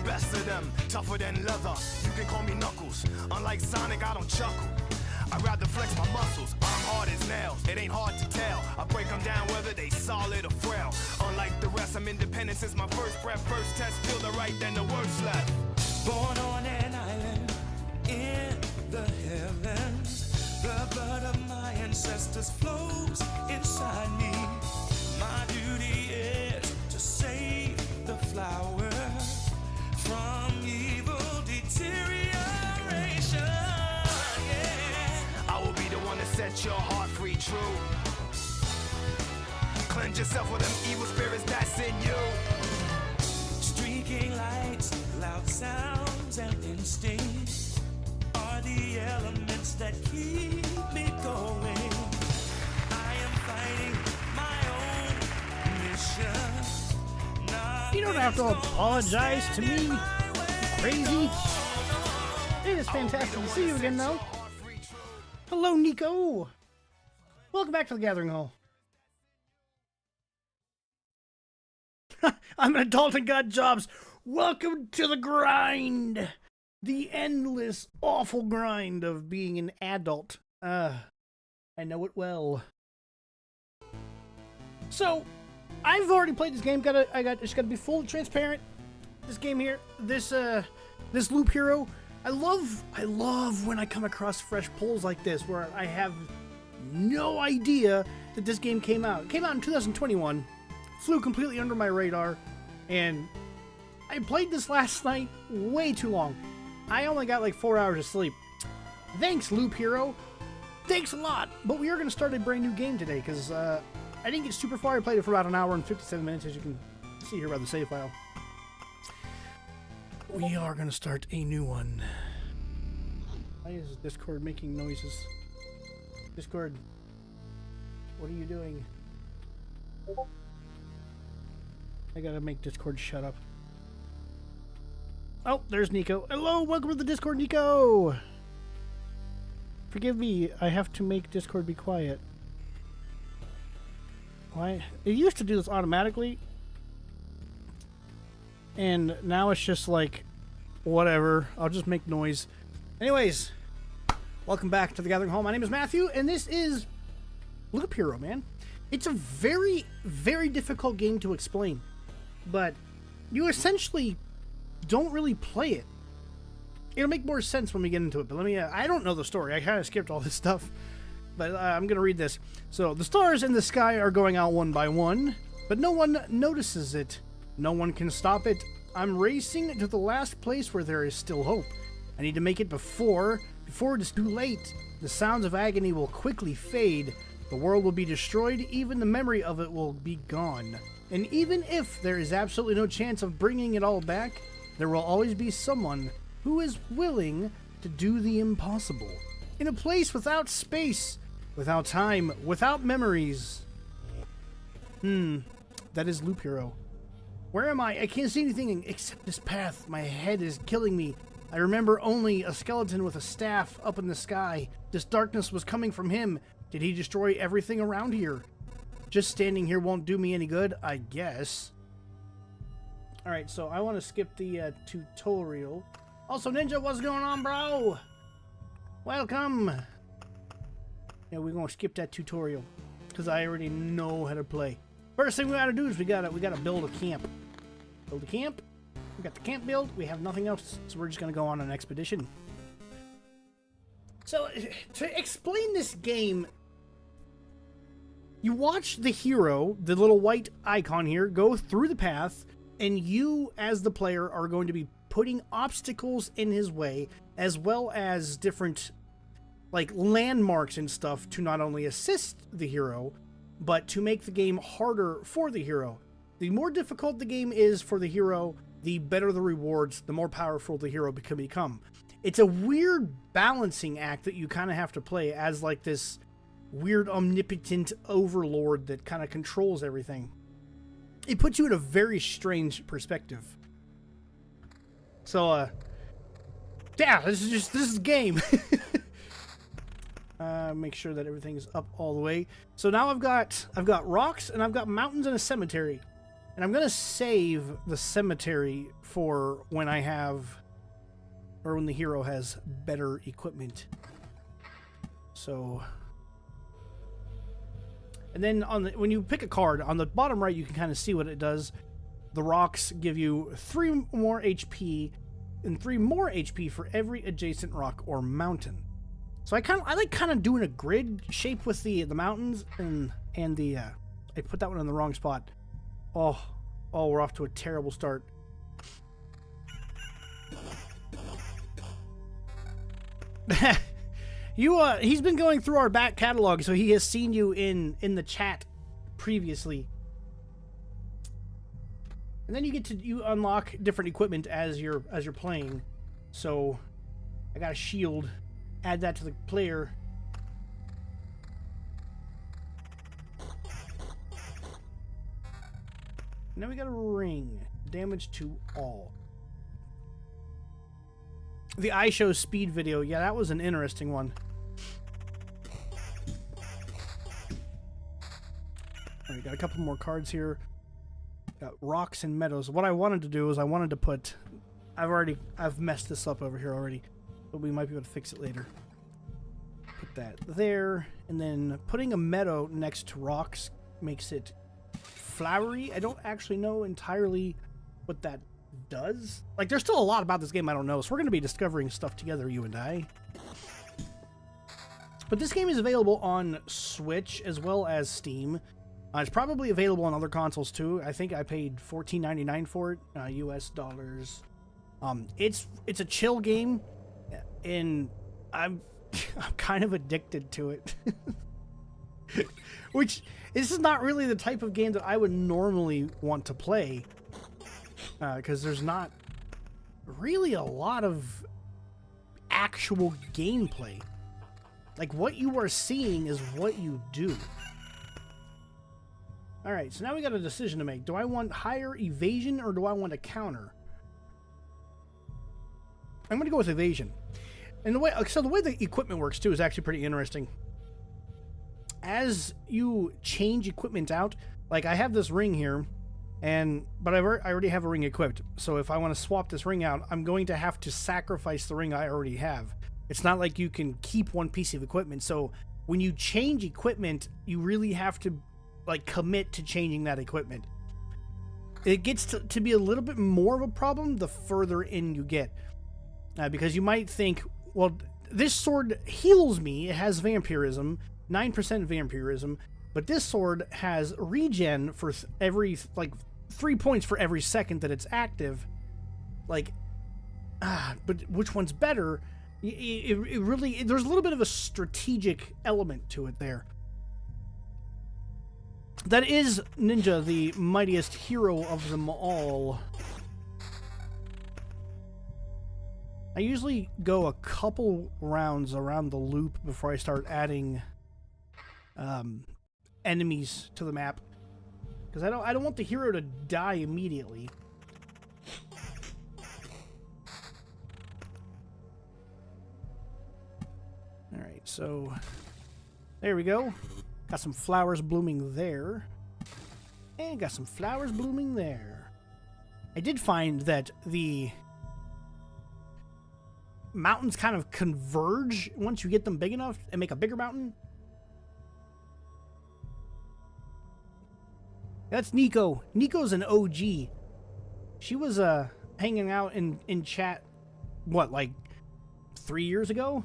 best of them, tougher than leather. You can call me Knuckles. Unlike Sonic, I don't chuckle. I'd rather flex my muscles. I'm hard as nails. It ain't hard to tell. I break them down whether they solid or frail. Unlike the rest, I'm independent since my first breath. First test, feel the right, then the worst left. Born on an island in the heavens. The blood of my ancestors flows inside me. My duty is to save the flower from evil deterioration. I will be the one to set your heart free, true. Cleanse yourself with them evil spirits that's in you. Streaking lights, loud sounds, and instincts are the elements that keep me going. I am fighting my own mission. You don't have to apologize to me, you crazy. It is fantastic to see you again, though. Hello, Nico. Welcome back to the Gathering Hall. I'm an adult and got jobs. Welcome to the grind. The endless, awful grind of being an adult. I know it well. So, I've already played this game. Just gotta be fully transparent. This game here, this Loop Hero. I love when I come across fresh pulls like this, where I have no idea that this game came out. It came out in 2021, flew completely under my radar, and I played this last night way too long. I only got like 4 hours of sleep. Thanks, Loop Hero. Thanks a lot. But we are going to start a brand new game today, because I didn't get super far. I played it for about an hour and 57 minutes, as you can see here by the save file. We are going to start a new one. Why is Discord making noises? Discord, what are you doing? I gotta make Discord shut up. Oh, there's Nico. Hello, welcome to the Discord, Nico! Forgive me, I have to make Discord be quiet. Why? It used to do this automatically. And now it's just like, whatever, I'll just make noise. Anyways, welcome back to the Gathering Hall. My name is Matthew, and this is Loop Hero, man. It's a very, very difficult game to explain, but you essentially don't really play it. It'll make more sense when we get into it, but let me, I don't know the story. I kind of skipped all this stuff, but I'm going to read this. So, the stars in the sky are going out one by one, but no one notices it. No one can stop it. I'm racing to the last place where there is still hope. I need to make it before it is too late. The sounds of agony will quickly fade. The world will be destroyed. Even the memory of it will be gone. And even if there is absolutely no chance of bringing it all back, there will always be someone who is willing to do the impossible. In a place without space, without time, without memories. That is Loop Hero. Where am I? I can't see anything except this path. My head is killing me. I remember only a skeleton with a staff up in the sky. This darkness was coming from him. Did he destroy everything around here? Just standing here won't do me any good, I guess. Alright, so I want to skip the tutorial. Also, Ninja, what's going on, bro? Welcome. Yeah, we're going to skip that tutorial, because I already know how to play. First thing we gotta do is we gotta build a camp. Build a camp. We got the camp built. We have nothing else, so we're just gonna go on an expedition. So, to explain this game, you watch the hero, the little white icon here, go through the path, and you, as the player, are going to be putting obstacles in his way, as well as different, like, landmarks and stuff to not only assist the hero, but to make the game harder for the hero. The more difficult the game is for the hero, the better the rewards, the more powerful the hero can become. It's a weird balancing act that you kind of have to play as like this weird omnipotent overlord that kind of controls everything. It puts you in a very strange perspective. So, yeah, this is a game. Make sure that everything's up all the way. So now I've got rocks and I've got mountains and a cemetery. And I'm going to save the cemetery for when I have, or when the hero has better equipment. So, and then when you pick a card, on the bottom right, you can kind of see what it does. The rocks give you 3 more HP and 3 more HP for every adjacent rock or mountain. So I like kind of doing a grid shape with the mountains and the I put that one in the wrong spot. Oh, we're off to a terrible start. He's been going through our back catalog, so he has seen you in the chat previously. And then you unlock different equipment as you're playing. So I got a shield. Add that to the player. Now we got a ring. Damage to all. The iShow speed video. Yeah, that was an interesting one. Alright, got a couple more cards here. Got rocks and meadows. What I wanted to do is I wanted to put... I've messed this up over here already, but we might be able to fix it later. Put that there, and then putting a meadow next to rocks makes it flowery. I don't actually know entirely what that does. Like, there's still a lot about this game I don't know, so we're going to be discovering stuff together, you and I. But this game is available on Switch as well as Steam. It's probably available on other consoles too. I think I paid $14.99 for it, US dollars. It's a chill game, and I'm kind of addicted to it. Which, this is not really the type of game that I would normally want to play, because there's not really a lot of actual gameplay. Like, what you are seeing is what you do. Alright, so now we got a decision to make. Do I want higher evasion or do I want a counter? I'm going to go with evasion. And the way the equipment works too is actually pretty interesting. As you change equipment out, like I have this ring here, but I already have a ring equipped. So if I want to swap this ring out, I'm going to have to sacrifice the ring I already have. It's not like you can keep one piece of equipment. So when you change equipment, you really have to like commit to changing that equipment. It gets to be a little bit more of a problem the further in you get, because you might think, well, this sword heals me. It has vampirism, 9% vampirism, but this sword has regen for every 3 points for every second that it's active. Like, but which one's better? It really, there's a little bit of a strategic element to it there. That is Ninja, the mightiest hero of them all. I usually go a couple rounds around the loop before I start adding enemies to the map, because I don't want the hero to die immediately. All right, so there we go. Got some flowers blooming there. And got some flowers blooming there. I did find that the mountains kind of converge once you get them big enough and make a bigger mountain. That's Nico. Nico's an OG. She was hanging out in chat, what, like 3 years ago?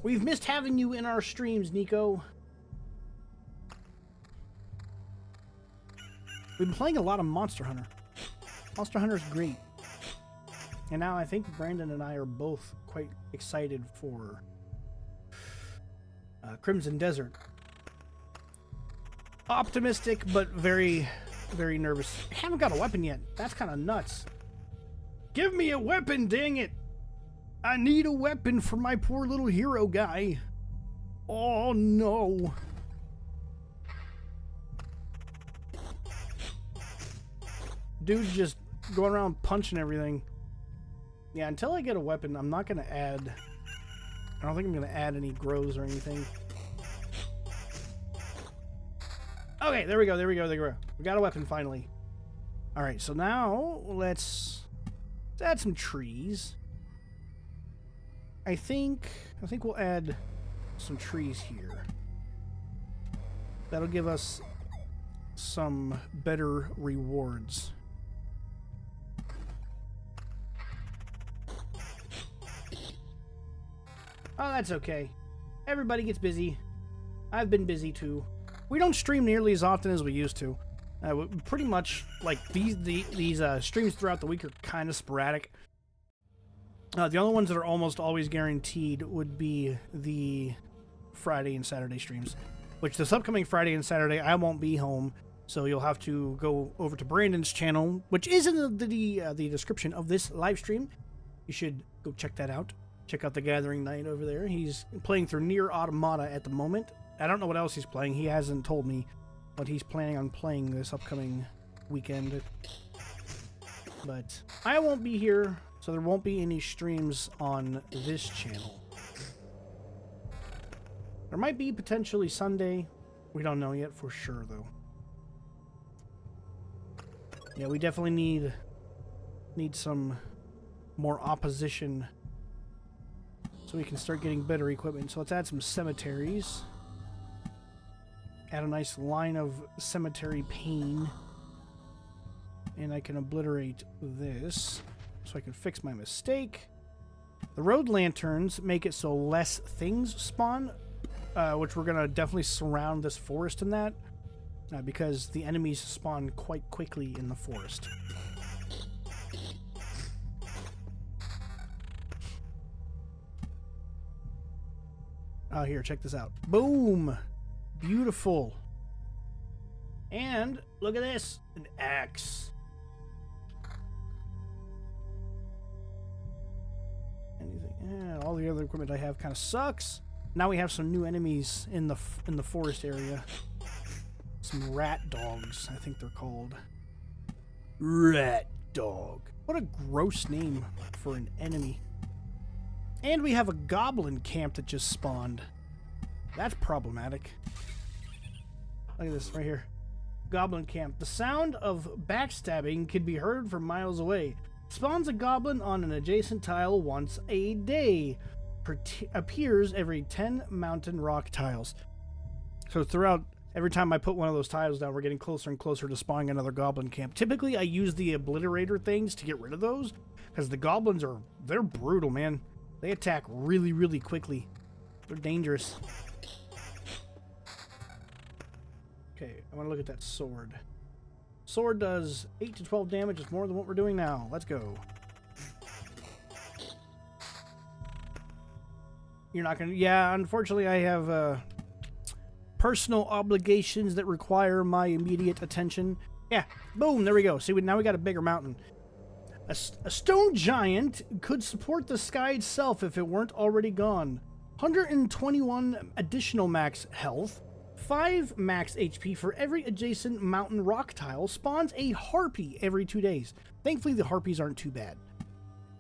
We've missed having you in our streams, Nico. We've been playing a lot of Monster Hunter. Monster Hunter's great. And now I think Brandon and I are both quite excited for Crimson Desert. Optimistic, but very, very nervous. I haven't got a weapon yet. That's kind of nuts. Give me a weapon, dang it! I need a weapon for my poor little hero guy. Oh no. Dude's just going around punching everything. Yeah, until I get a weapon, I'm not going to add... I don't think I'm going to add any grows or anything. Okay, there we go. We got a weapon finally. All right, so now let's add some trees. I think we'll add some trees here. That'll give us some better rewards. Oh, that's okay. Everybody gets busy. I've been busy too. We don't stream nearly as often as we used to. Pretty much, like, these streams throughout the week are kind of sporadic. The only ones that are almost always guaranteed would be the Friday and Saturday streams. Which this upcoming Friday and Saturday, I won't be home. So you'll have to go over to Brandon's channel, which is in the description of this live stream. You should go check that out. Check out the Gathering Night over there. He's playing through Nier Automata at the moment. I don't know what else he's playing. He hasn't told me what he's planning on playing this upcoming weekend. But I won't be here, so there won't be any streams on this channel. There might be potentially Sunday. We don't know yet for sure, though. Yeah, we definitely need some more opposition so we can start getting better equipment. So let's add some cemeteries. Add a nice line of cemetery pane. And I can obliterate this so I can fix my mistake. The road lanterns make it so less things spawn, which we're going to definitely surround this forest in that, because the enemies spawn quite quickly in the forest. Oh, here, check this out. Boom! Beautiful. And look at this, an axe. Anything? Yeah, all the other equipment I have kind of sucks. Now we have some new enemies in the forest area. Some rat dogs, I think they're called. Rat dog. What a gross name for an enemy. And we have a goblin camp that just spawned. That's problematic. Look at this right here. Goblin camp. The sound of backstabbing can be heard from miles away. Spawns a goblin on an adjacent tile once a day. Appears every 10 mountain rock tiles. So throughout, every time I put one of those tiles down, we're getting closer and closer to spawning another goblin camp. Typically, I use the obliterator things to get rid of those, because the goblins they're brutal, man. They attack really, really quickly. They're dangerous. Okay, I want to look at that sword. Sword does 8 to 12 damage. It's more than what we're doing now. Let's go. You're not gonna... Yeah, unfortunately, I have personal obligations that require my immediate attention. Yeah, boom, there we go. See, now we got a bigger mountain. A stone giant could support the sky itself if it weren't already gone. 121 additional max health. 5 max HP for every adjacent mountain rock tile. Spawns a harpy every 2 days. Thankfully, the harpies aren't too bad.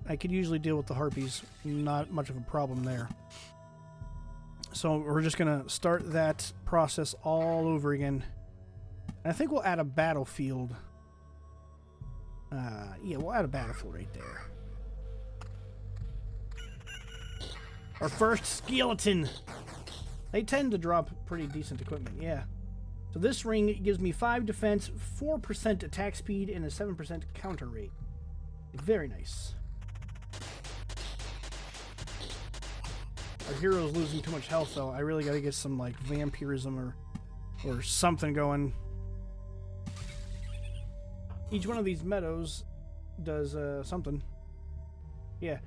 I could usually deal with the harpies. Not much of a problem there. So we're just going to start that process all over again. And I think we'll add a battlefield. Yeah, we'll add a battlefield right there. Our first skeleton. They tend to drop pretty decent equipment, yeah. So this ring gives me 5 defense, 4% attack speed, and a 7% counter rate. Very nice. Our hero's losing too much health, though. I really gotta get some, like, vampirism or something going. Each one of these meadows does something. Yeah.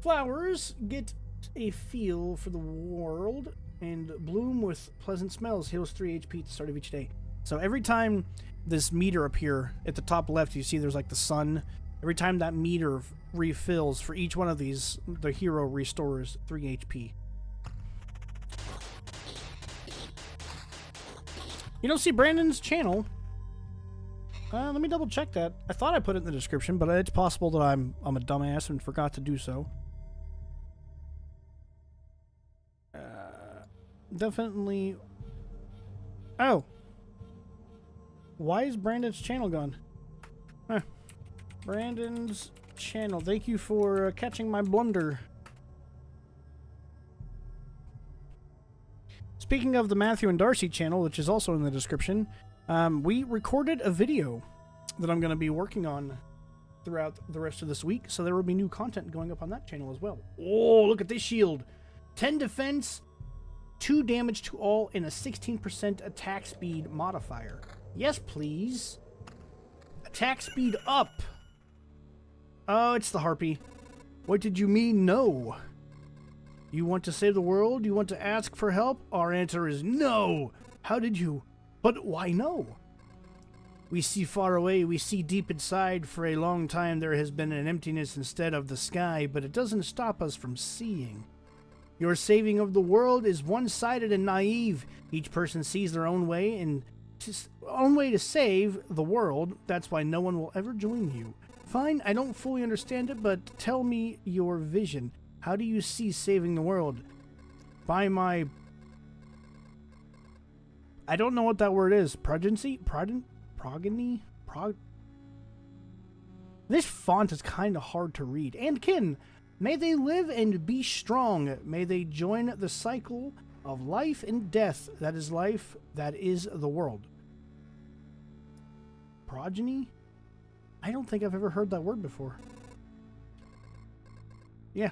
Flowers get a feel for the world and bloom with pleasant smells. Heals 3 HP at the start of each day. So every time this meter up here at the top left, you see there's like the sun. Every time that meter refills for each one of these, the hero restores 3 HP. You don't see Brandon's channel. Let me double check that. I thought I put it in the description, but it's possible that I'm a dumbass and forgot to do so. Definitely. Oh, Why is Brandon's channel gone? Huh. Brandon's channel. Thank you for catching my blunder. Speaking of the Matthew and Darcy channel, which is also in the description, we recorded a video that I'm going to be working on throughout the rest of this week, so there will be new content going up on that channel as well. Oh, look at this shield. 10 defense, 2 damage to all, and a 16% attack speed modifier. Yes, please. Attack speed up. Oh, it's the Harpy. What did you mean, no? You want to save the world? You want to ask for help? Our answer is no. How did you? But why no? We see far away, we see deep inside. For a long time there has been an emptiness instead of the sky, but it doesn't stop us from seeing. Your saving of the world is one-sided and naive. Each person sees their own way and own way to save the world. That's why no one will ever join you. Fine, I don't fully understand it, but tell me your vision. How do you see saving the world? By my... I don't know what that word is. Progeny? Progeny? This font is kind of hard to read. And kin, may they live and be strong. May they join the cycle of life and death. That is life. That is the world. Progeny? I don't think I've ever heard that word before. Yeah.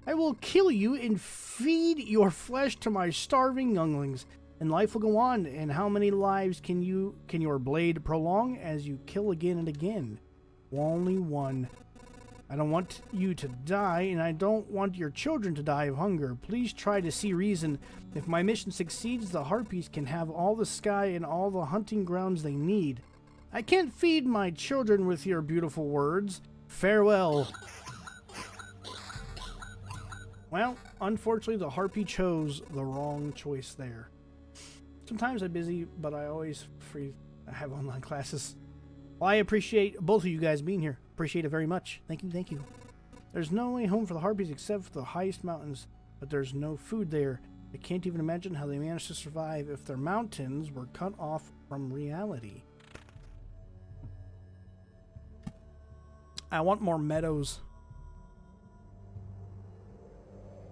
I will kill you and feed your flesh to my starving younglings, and life will go on. And how many lives can your blade prolong as you kill again and again? Only one. I don't want you to die, and I don't want your children to die of hunger. Please try to see reason. If my mission succeeds, the Harpies can have all the sky and all the hunting grounds they need. I can't feed my children with your beautiful words. Farewell. Well, unfortunately, the Harpy chose the wrong choice there. Sometimes I'm busy, but I always have online classes. Well, I appreciate both of you guys being here. Appreciate it very much. Thank you, thank you. There's no way home for the Harpies except for the highest mountains, but there's no food there. I can't even imagine how they managed to survive if their mountains were cut off from reality. I want more meadows.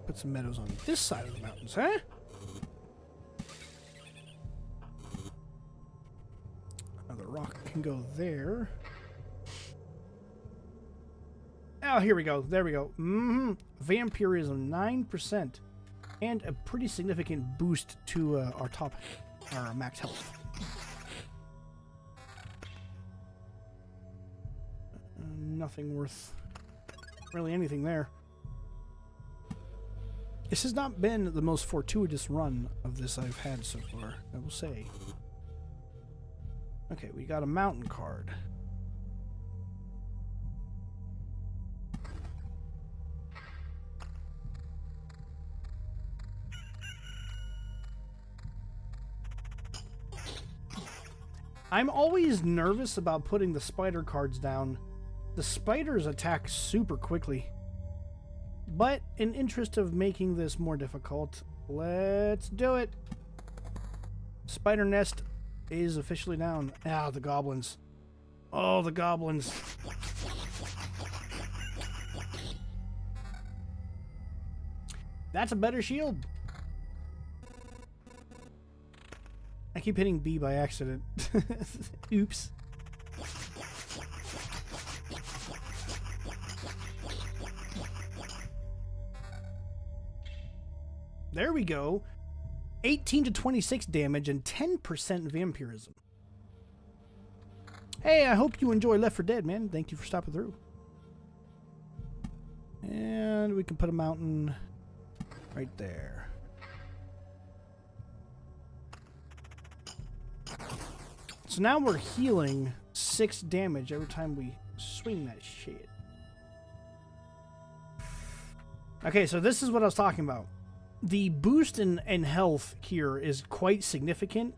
Put some meadows on this side of the mountains, huh? Another rock can go there. Oh, here we go. There we go. Vampirism, 9%. And a pretty significant boost to our max health. Nothing worth really anything there. This has not been the most fortuitous run of this I've had so far, I will say. Okay, we got a mountain card. I'm always nervous about putting the spider cards down. The spiders attack super quickly. But in interest of making this more difficult, let's do it. Spider nest is officially down. Ah, the goblins. Oh, the goblins. That's a better shield. I keep hitting B by accident. Oops. There we go. 18 to 26 damage and 10% vampirism. Hey, I hope you enjoy Left 4 Dead, man. Thank you for stopping through. And we can put a mountain right there. So now we're healing 6 damage every time we swing that shit. Okay, so this is what I was talking about. The boost in health here is quite significant,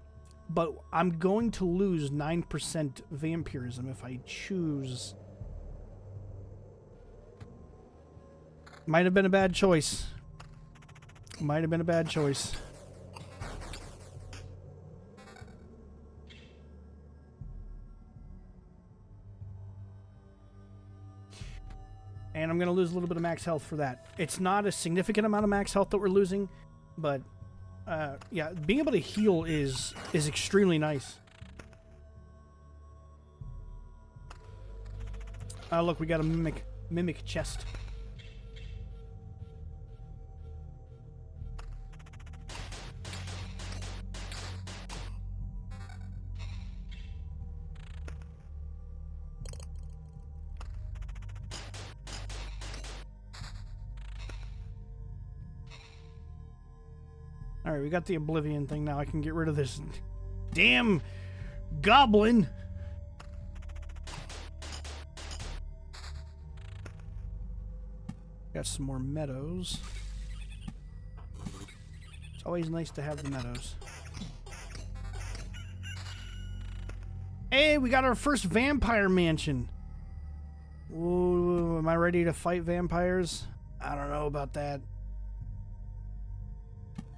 but I'm going to lose 9% vampirism if I choose. Might have been a bad choice. Might have been a bad choice. And I'm going to lose a little bit of max health for that. It's not a significant amount of max health that we're losing, but yeah, being able to heal is extremely nice. Look, we got a mimic chest. Alright, we got the Oblivion thing now. I can get rid of this damn goblin. Got some more meadows. It's always nice to have the meadows. Hey, we got our first vampire mansion. Ooh, am I ready to fight vampires? I don't know about that.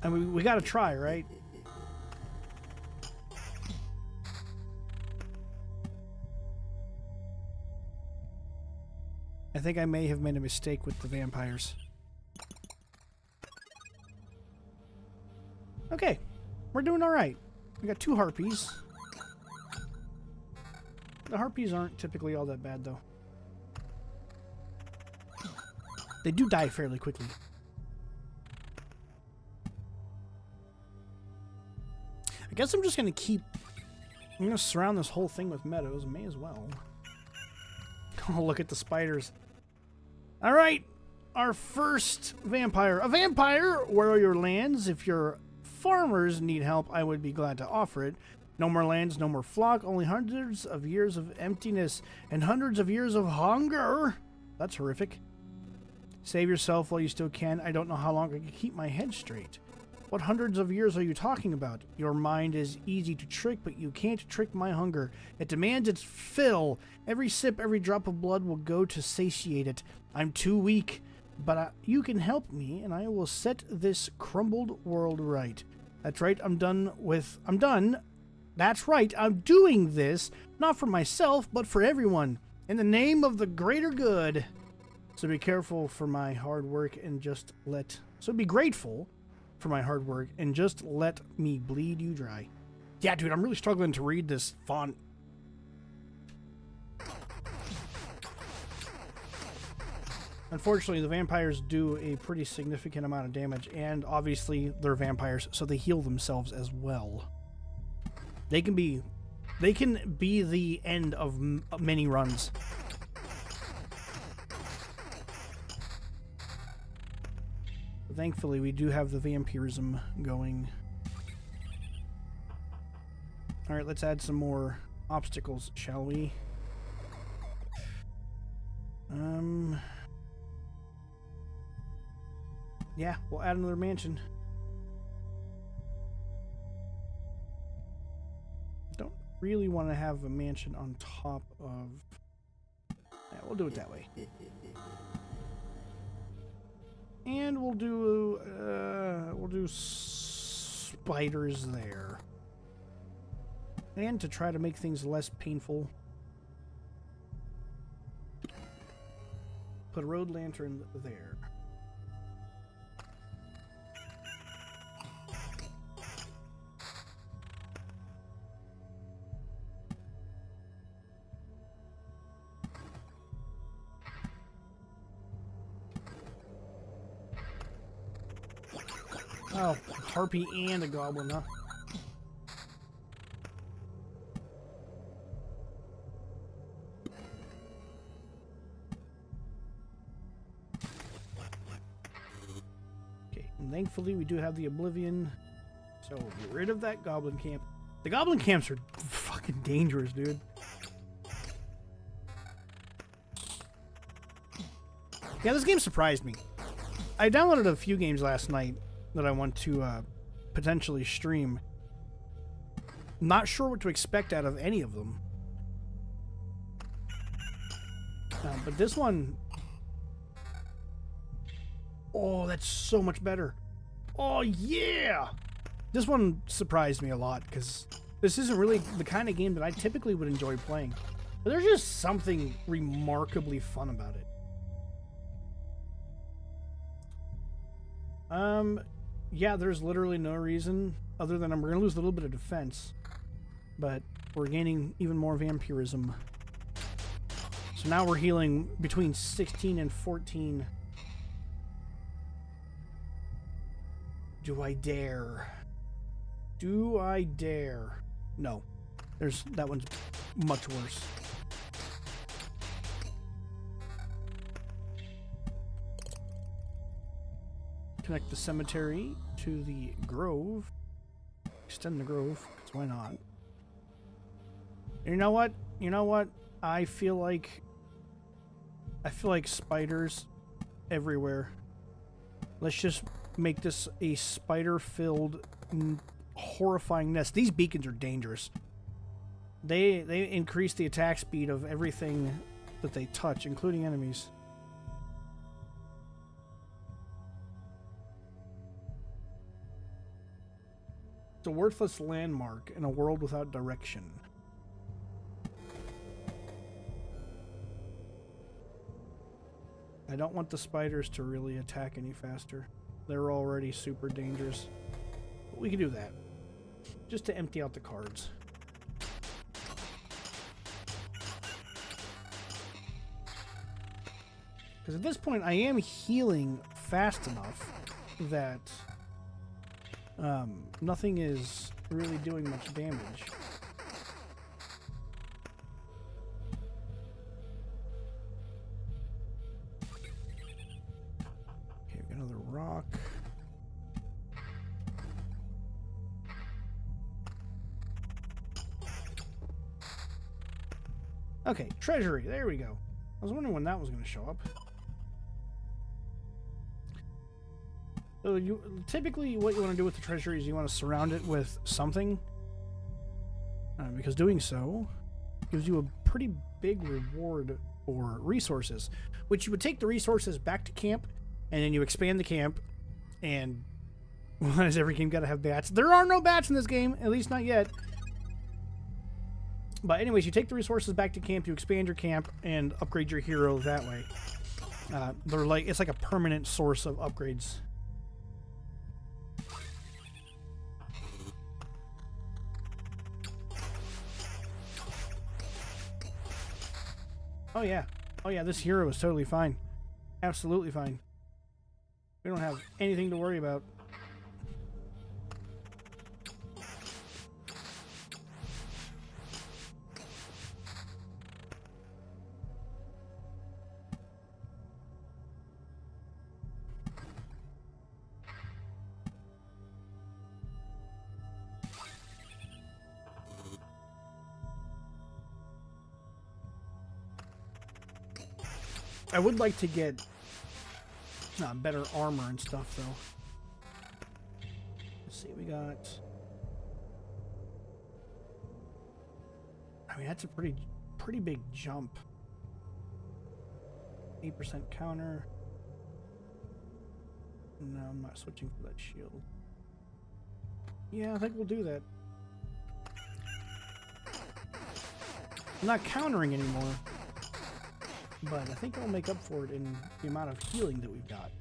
I mean, we gotta try, right? I think I may have made a mistake with the vampires. Okay, we're doing alright. We got 2 harpies. The harpies aren't typically all that bad, though. They do die fairly quickly. I guess I'm just gonna I'm gonna surround this whole thing with meadows. May as well. Oh, look at the spiders. Alright, our first vampire. A vampire! Where are your lands? If your farmers need help, I would be glad to offer it. No more lands, no more flock, only hundreds of years of emptiness and hundreds of years of hunger. That's horrific. Save yourself while you still can. I don't know how long I can keep my head straight. What hundreds of years are you talking about? Your mind is easy to trick, but you can't trick my hunger. It demands its fill. Every sip, every drop of blood will go to satiate it. I'm too weak, but you can help me, and I will set this crumbled world right. That's right, I'm done. That's right, I'm doing this, not for myself, but for everyone, in the name of the greater good. So be careful for my hard work and just be grateful for my hard work and just let me bleed you dry. Yeah, dude, I'm really struggling to read this font. Unfortunately, the vampires do a pretty significant amount of damage, and obviously they're vampires, so they heal themselves as well. They can be the end of many runs. Thankfully, we do have the vampirism going. Alright, let's add some more obstacles, shall we? Yeah, we'll add another mansion. Don't really want to have a mansion on top of... Yeah, we'll do it that way. And we'll do spiders there. And to try to make things less painful, put a road lantern there. Oh, harpy and a goblin, huh? Okay, and thankfully we do have the Oblivion, so we'll get rid of that goblin camp. The goblin camps are fucking dangerous, dude. Yeah, this game surprised me. I downloaded a few games last night that I want to potentially stream. Not sure what to expect out of any of them. But this one... Oh, that's so much better. Oh, yeah! This one surprised me a lot, because this isn't really the kind of game that I typically would enjoy playing. But there's just something remarkably fun about it. Yeah, there's literally no reason other than we're gonna lose a little bit of defense, but we're gaining even more vampirism. So now we're healing between 16 and 14. Do I dare? Do I dare? No. That one's much worse. Connect the cemetery to the grove. Extend the grove, because why not? You know what? You know what? I feel like spiders everywhere. Let's just make this a spider-filled, horrifying nest. These beacons are dangerous. They increase the attack speed of everything that they touch, including enemies. It's a worthless landmark in a world without direction. I don't want the spiders to really attack any faster. They're already super dangerous. But we can do that. Just to empty out the cards. Because at this point, I am healing fast enough that nothing is really doing much damage. Okay, we've got another rock. Okay, treasury. There we go. I was wondering when that was going to show up. So typically what you want to do with the treasury is you want to surround it with something. Because doing so gives you a pretty big reward for resources. Which you would take the resources back to camp, and then you expand the camp, and why does every game got to have bats? There are no bats in this game, at least not yet. But anyways, you take the resources back to camp, you expand your camp, and upgrade your hero that way. It's like a permanent source of upgrades. Oh yeah. Oh yeah, this hero is totally fine. Absolutely fine. We don't have anything to worry about. I would like to get better armor and stuff, though. Let's see, we got... I mean, that's a pretty big jump. 8% counter. No, I'm not switching for that shield. Yeah, I think we'll do that. I'm not countering anymore. But I think I'll make up for it in the amount of healing that we've got.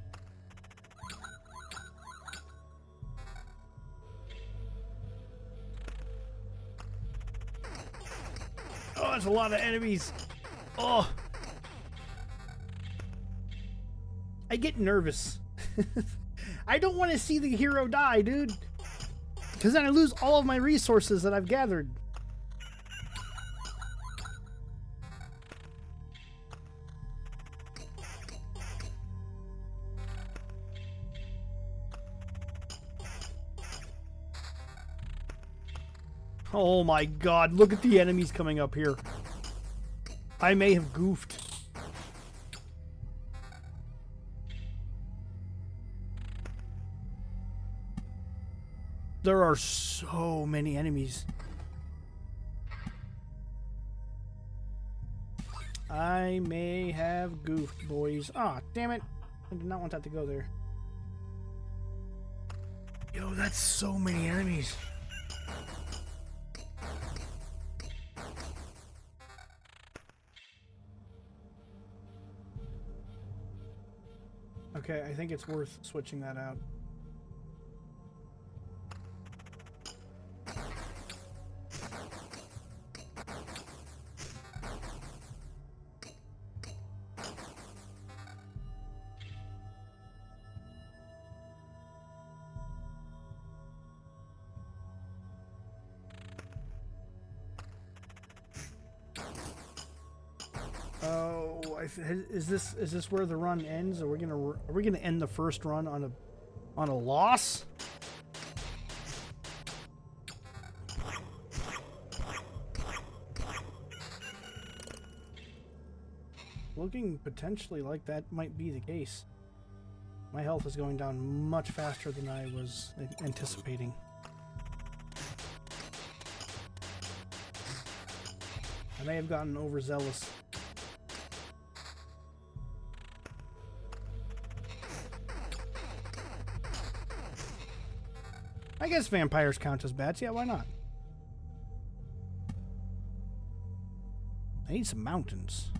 Oh, there's a lot of enemies. Oh. I get nervous. I don't want to see the hero die, dude. Because then I lose all of my resources that I've gathered. Oh my god, look at the enemies coming up here. I may have goofed. There are so many enemies. I may have goofed, boys. Ah, damn it. I did not want that to go there. Yo, that's so many enemies. Okay, I think it's worth switching that out. Oh, is this where the run ends? Are we gonna end the first run on a loss? Looking potentially like that might be the case. My health is going down much faster than I was anticipating. I may have gotten overzealous. I guess vampires count as bats. Yeah, why not? I need some mountains.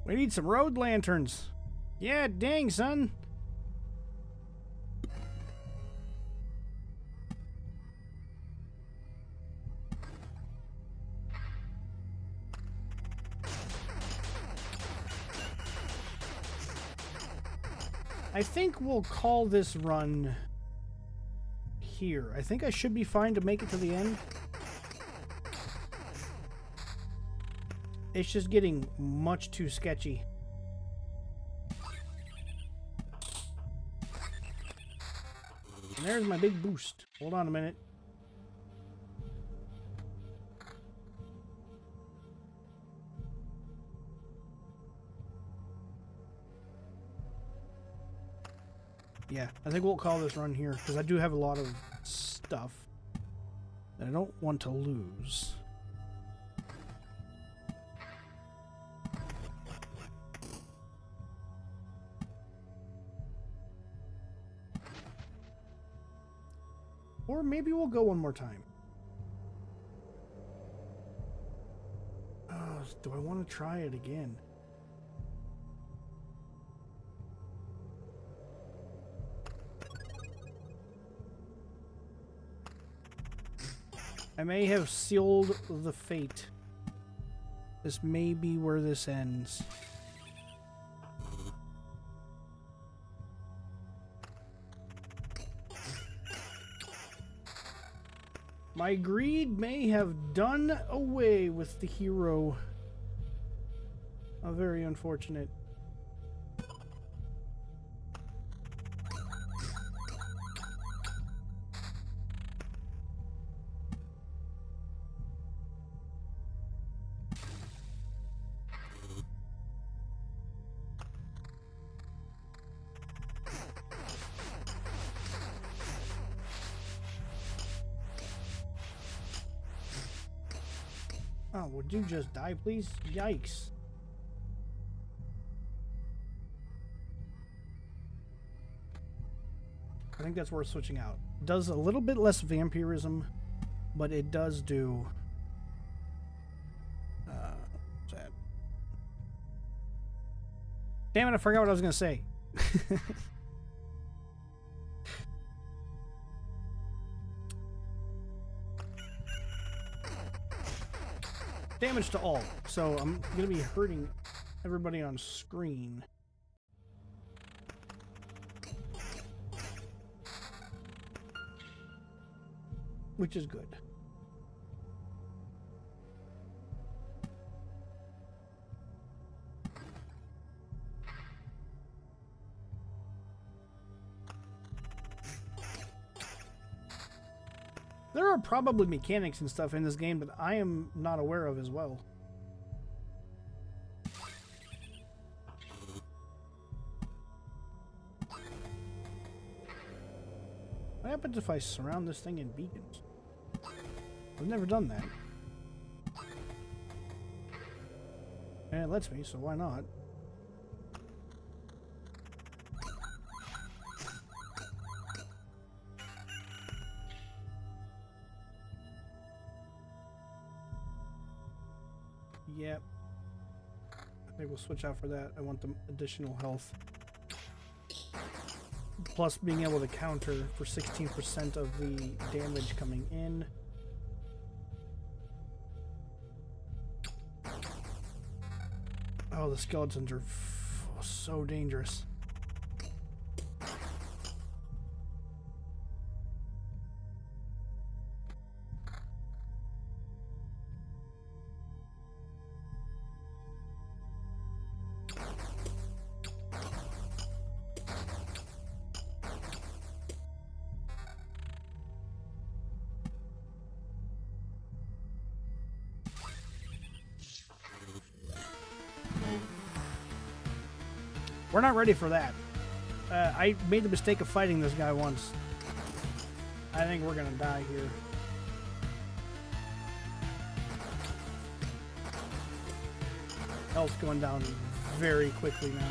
We need some road lanterns. Yeah, dang, son. I think we'll call this run here. I think I should be fine to make it to the end. It's just getting much too sketchy. And there's my big boost. Hold on a minute. Yeah, I think we'll call this run here because I do have a lot of stuff that I don't want to lose. Or maybe we'll go one more time. Do I want to try it again? I may have sealed the fate. This may be where this ends. My greed may have done away with the hero. Very unfortunate. Oh, would you just die, please? Yikes. I think that's worth switching out. Does a little bit less vampirism, but it does do... what's that? Damn it, I forgot what I was going to say. Damage to all, so I'm going to be hurting everybody on screen. Which is good. There are probably mechanics and stuff in this game that I am not aware of as well. What happens if I surround this thing in beacons? I've never done that. And it lets me, so why not? Yep. I think we'll switch out for that. I want the additional health. Plus being able to counter for 16% of the damage coming in. Oh, the skeletons are so dangerous. We're not ready for that. I made the mistake of fighting this guy once. I think we're gonna die here. Health's going down very quickly now.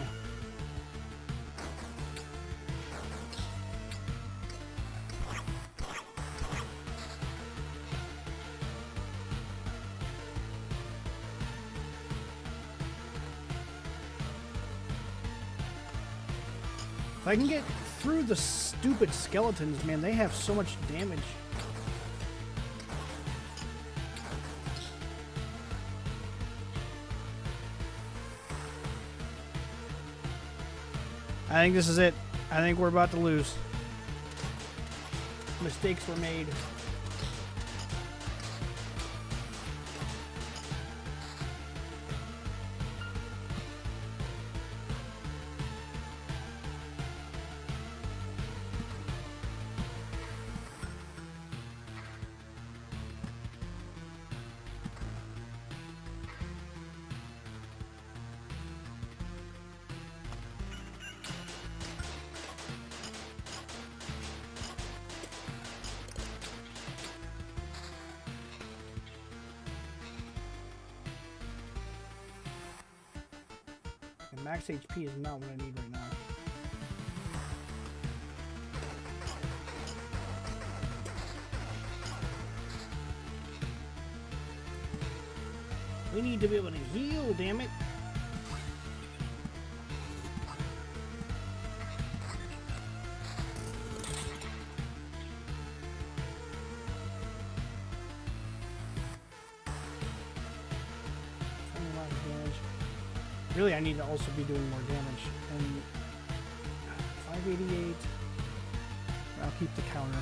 If I can get through the stupid skeletons, man, they have so much damage. I think this is it. I think we're about to lose. Mistakes were made. And max HP is not what I need right now. We need to be able to heal, damn it. Really, I need to also be doing more damage. And 588. I'll keep the counter.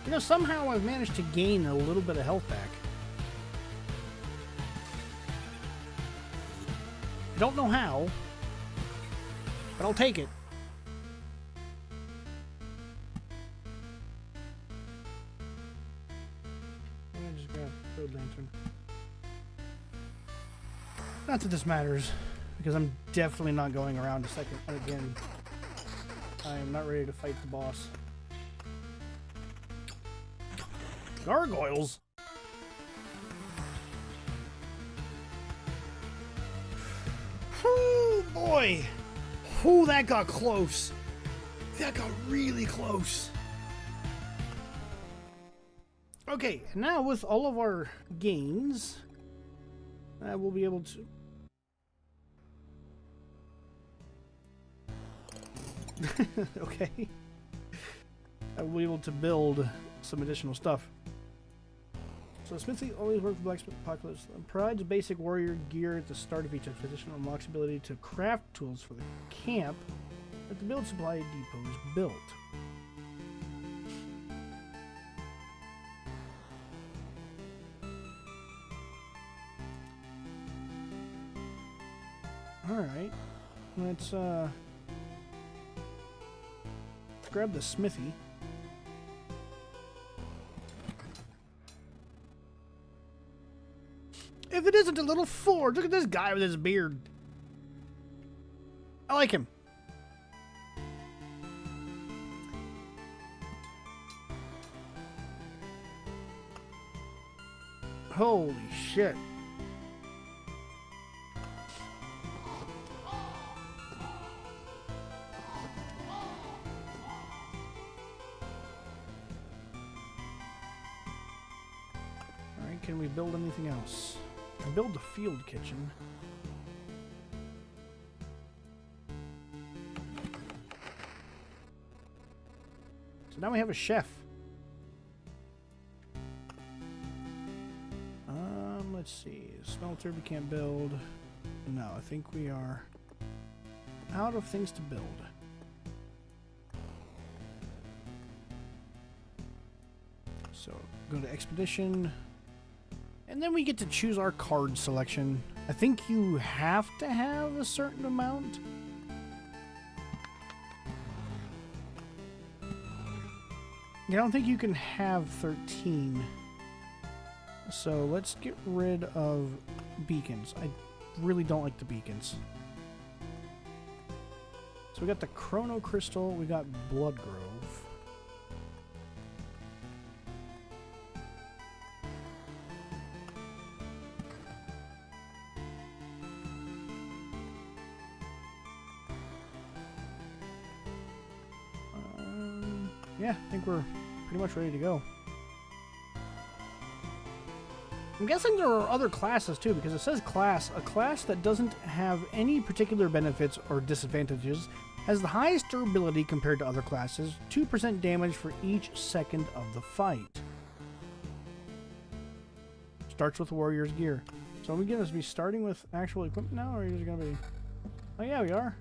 You know, somehow I've managed to gain a little bit of health back. I don't know how, but I'll take it. I'm gonna just grab Road Lantern. Not that this matters, because I'm definitely not going around a second again. I am not ready to fight the boss. Gargoyles? Oh boy! Oh, that got close. That got really close. Okay, now with all of our gains, we'll be able to... Okay. I will be able to build some additional stuff. So Smithy always works with Blacksmith Apocalypse. Provides basic warrior gear at the start of each expedition. Unlocks ability to craft tools for the camp that the build supply depot is built. Alright. Let's grab the smithy. If it isn't a little forge, look at this guy with his beard. I like him. Holy shit. can we build anything else? I build the field kitchen. So now we have a chef. Let's see. Smelter we can't build. No, I think we are out of things to build. So go to expedition. And then we get to choose our card selection. I think you have to have a certain amount. I don't think you can have 13. So let's get rid of beacons. I really don't like the beacons. So we got the Chrono Crystal, we got Blood Grove. Yeah, I think we're pretty much ready to go. I'm guessing there are other classes too, because it says class. A class that doesn't have any particular benefits or disadvantages has the highest durability compared to other classes, 2% damage for each second of the fight. Starts with Warrior's Gear. So are we going to be starting with actual equipment now, or are you just going to be... Oh yeah, we are.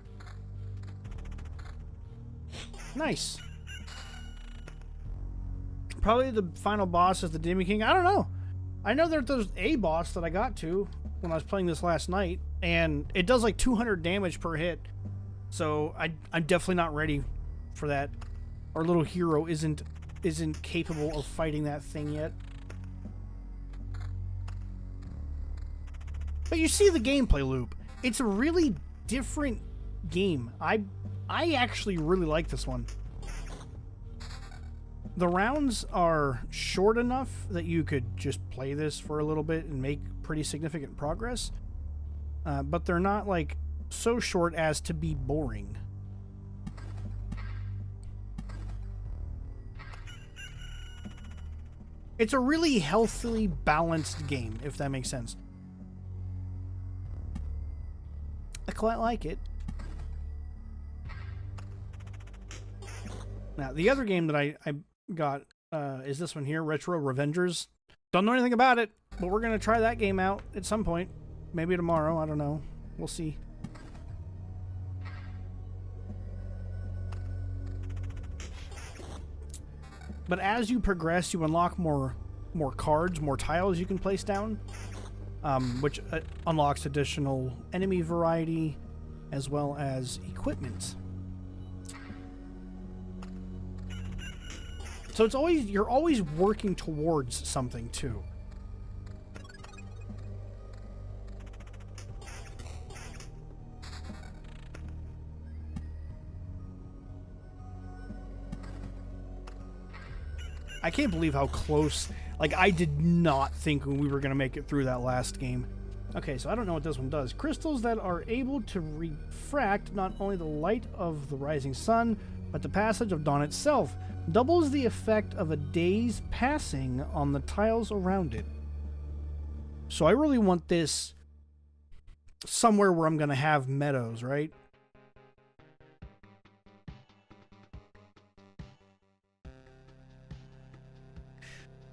Nice. Probably the final boss is the Demon King. I don't know. I know that there's a boss that I got to when I was playing this last night, and it does like 200 damage per hit. So I'm definitely not ready for that. Our little hero isn't capable of fighting that thing yet. But you see the gameplay loop. It's a really different game. I actually really like this one. The rounds are short enough that you could just play this for a little bit and make pretty significant progress. But they're not like so short as to be boring. It's a really healthily balanced game, if that makes sense. I quite like it. Now, the other game that I got is this one here, Retro Revengers. Don't know anything about it, but we're going to try that game out at some point. Maybe tomorrow, I don't know. We'll see. But as you progress, you unlock more cards, more tiles you can place down, which unlocks additional enemy variety as well as equipment. So it's always, you're always working towards something too. I can't believe how close, like I did not think we were going to make it through that last game. Okay, so I don't know what this one does. Crystals that are able to refract not only the light of the rising sun, but the passage of dawn itself. Doubles the effect of a day's passing on the tiles around it. So I really want this somewhere where I'm going to have meadows, right?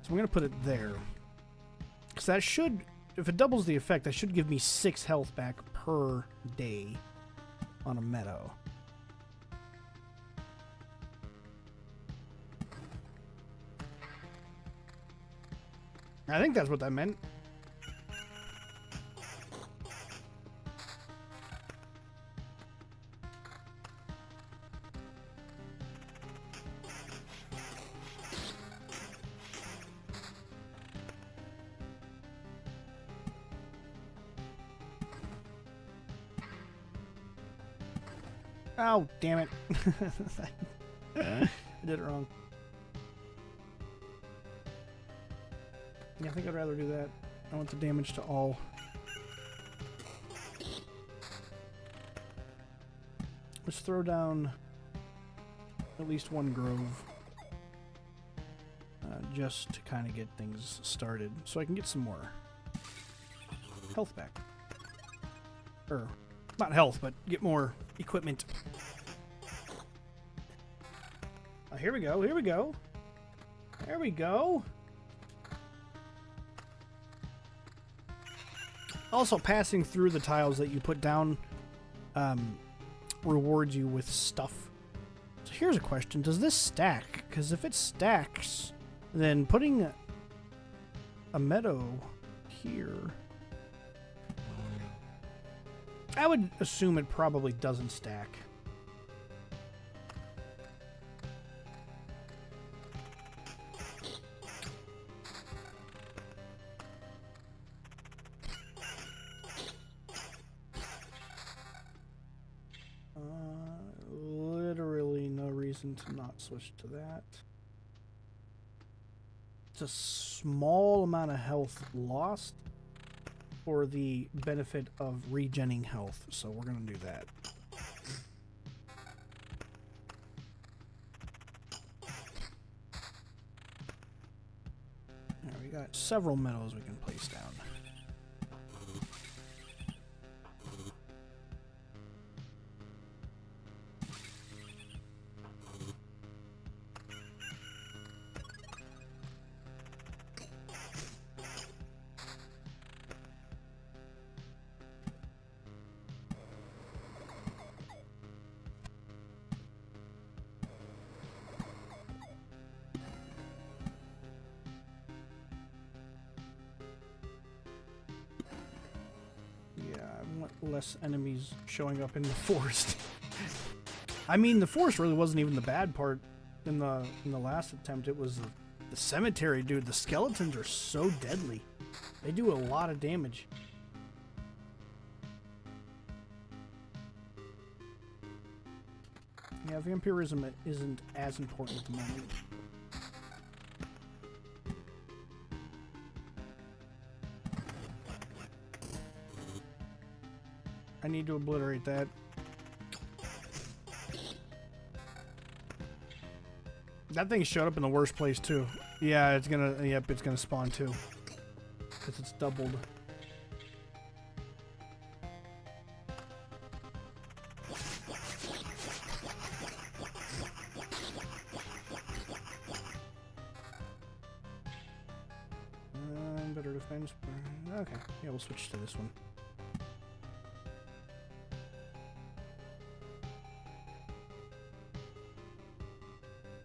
So I'm going to put it there. Because that should, if it doubles the effect, that should give me 6 health back per day on a meadow. I think that's what that meant. Oh, damn it. I did it wrong. Yeah, I think I'd rather do that. I want the damage to all. Let's throw down at least one grove. just to kind of get things started, so I can get some more health back. Or, not health, but get more equipment. Here we go, here we go. There we go. Also, passing through the tiles that you put down rewards you with stuff. So here's a question. Does this stack? Because if it stacks, then putting a meadow here... I would assume it probably doesn't stack. Literally no reason to not switch to that. It's a small amount of health lost for the benefit of regenning health, so we're gonna do that. There, we got several meadows we can place down. Less enemies showing up in the forest. I mean, the forest really wasn't even the bad part in the last attempt. It was the cemetery, dude. The skeletons are so deadly. They do a lot of damage. Yeah, vampirism isn't as important at the moment. I need to obliterate that. That thing showed up in the worst place too. Yeah, it's gonna. Yep, it's gonna spawn too, because it's doubled. Better defense. Okay, yeah, we'll switch to this one.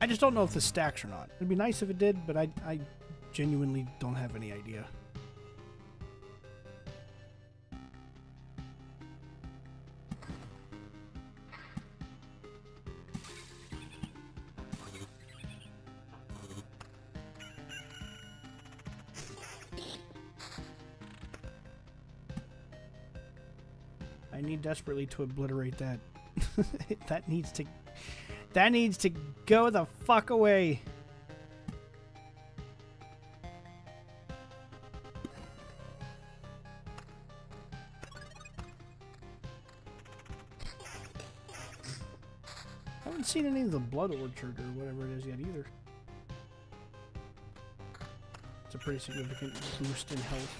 I just don't know if this stacks or not. It'd be nice if it did, but I genuinely don't have any idea. I need desperately to obliterate that. That needs to go the fuck away. I haven't seen any of the blood orchard or whatever it is yet either. It's a pretty significant boost in health.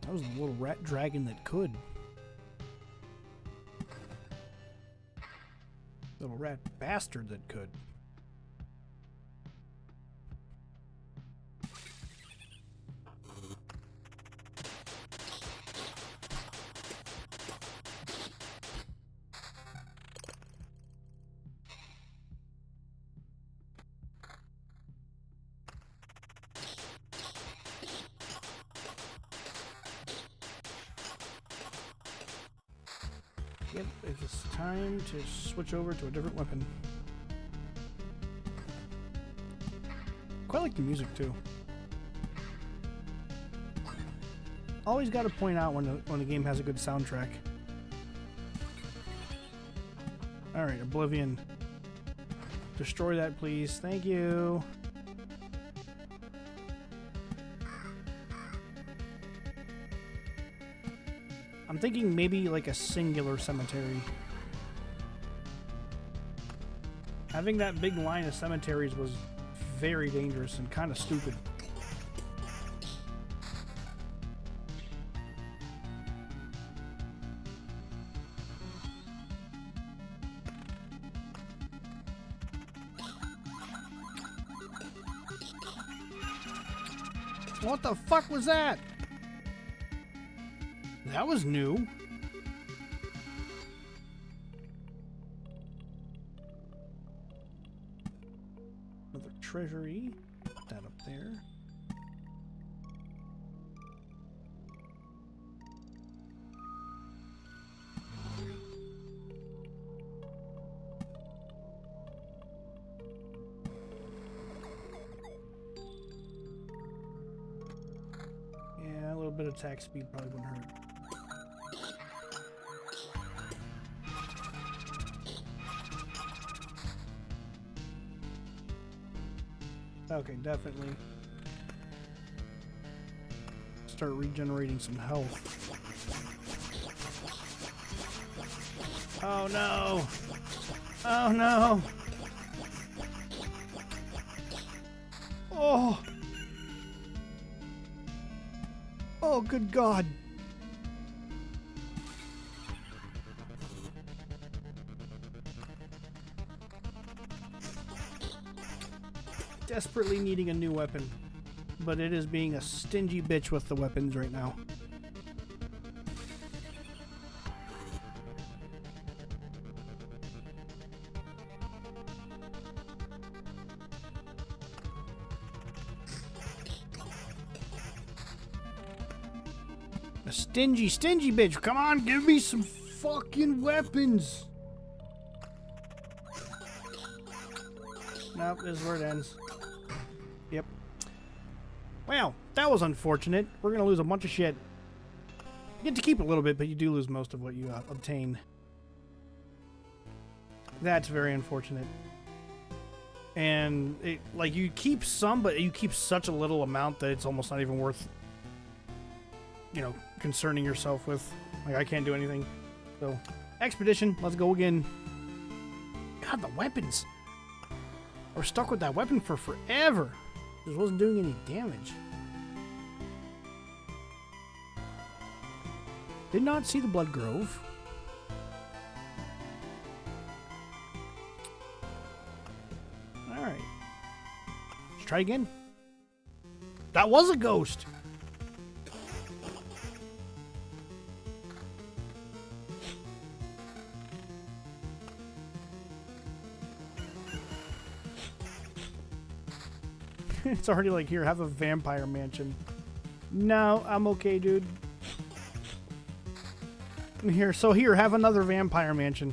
That was the little rat dragon that could. Little rat bastard that could. Yep, it's time to switch over to a different weapon. Quite like the music too. Always got to point out when the game has a good soundtrack. All right, Oblivion. Destroy that, please. Thank you. I'm thinking maybe like a singular cemetery. Having that big line of cemeteries was very dangerous and kind of stupid. What the fuck was that? That was new. Another treasury. Put that up there. Yeah, a little bit of attack speed probably wouldn't hurt. Okay, definitely start regenerating some health. Oh no! Oh no! Oh! Oh, good God! Desperately needing a new weapon, but it is being a stingy bitch with the weapons right now. A stingy bitch. Come on, give me some fucking weapons. Nope, this is where it ends. Yep. Well, that was unfortunate. We're gonna lose a bunch of shit. You get to keep a little bit, but you do lose most of what you obtain. That's very unfortunate. And it, like, you keep some, but you keep such a little amount that it's almost not even worth, you know, concerning yourself with. Like, I can't do anything. So, expedition, let's go again. God, the weapons. We're stuck with that weapon for forever. Just wasn't doing any damage. Did not see the Blood Grove. Alright. Let's try again. That was a ghost! It's already like, here, have a vampire mansion. No, I'm okay, dude. Here, so here, have another vampire mansion.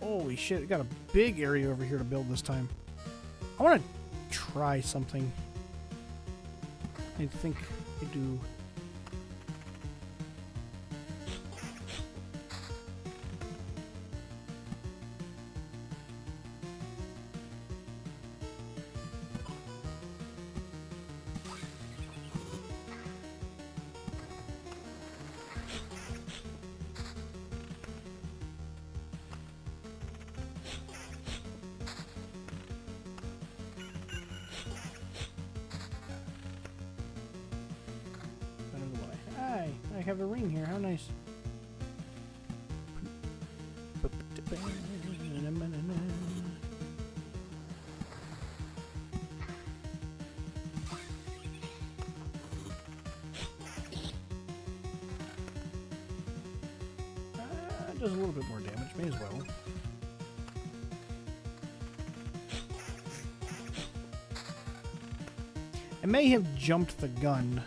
Holy shit, we got a big area over here to build this time. I want to try something. I think I do. I have a ring here. How nice. Does a little bit more damage. May as well. I may have jumped the gun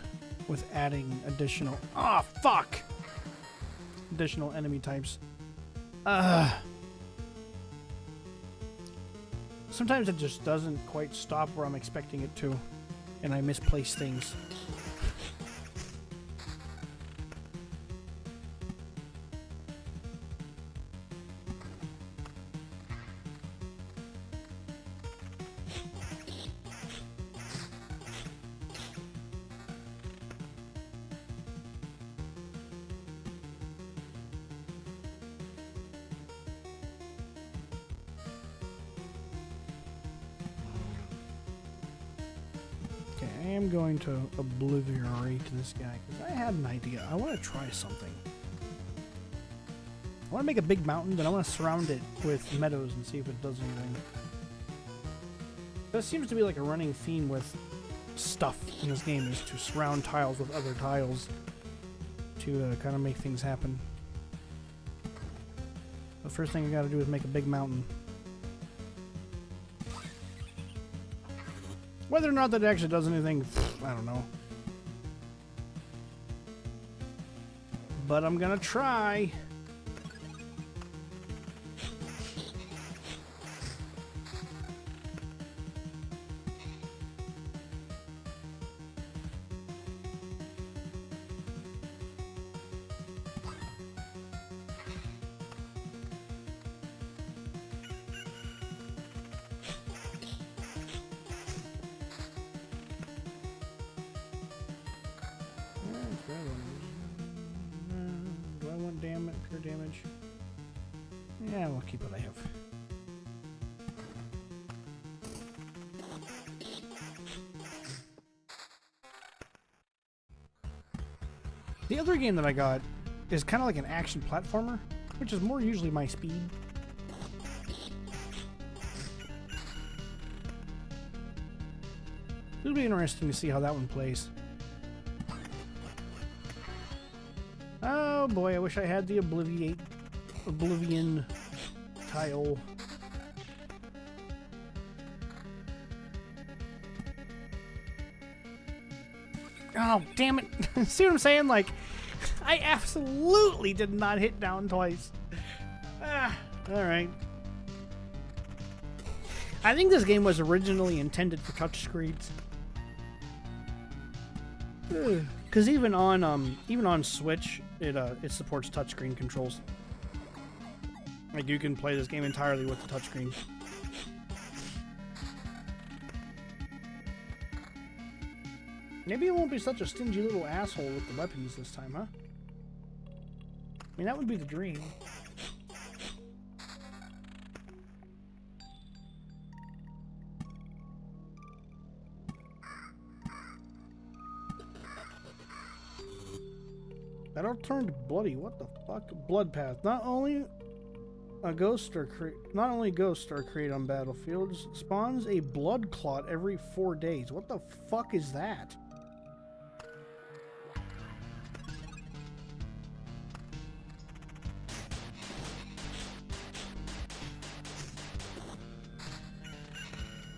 with adding additional... Ah, oh, fuck! Additional enemy types. Sometimes it just doesn't quite stop where I'm expecting it to, and I misplace things. am going to obliterate this guy because I had an idea. I want to try something. I want to make a big mountain, but I want to surround it with meadows and see if it does anything. That seems to be like a running theme with stuff in this game, is to surround tiles with other tiles to kind of make things happen. The first thing I got to do is make a big mountain. Whether or not that actually does anything, I don't know. But I'm gonna try. Do I want damage, pure damage? Yeah, we'll keep what I have. The other game that I got is kind of like an action platformer, which is more usually my speed. It'll be interesting to see how that one plays. Oh boy, I wish I had the Oblivion tile. Oh, damn it. See what I'm saying? Like, I absolutely did not hit down twice. Ah, alright. I think this game was originally intended for touchscreens. Because even on Switch, it supports touchscreen controls. Like, you can play this game entirely with the touchscreen. Maybe it won't be such a stingy little asshole with the weapons this time, huh? I mean, that would be the dream. That all turned bloody. What the fuck? Blood path. Not only ghosts are created on battlefields, spawns a blood clot every 4 days. What the fuck is that?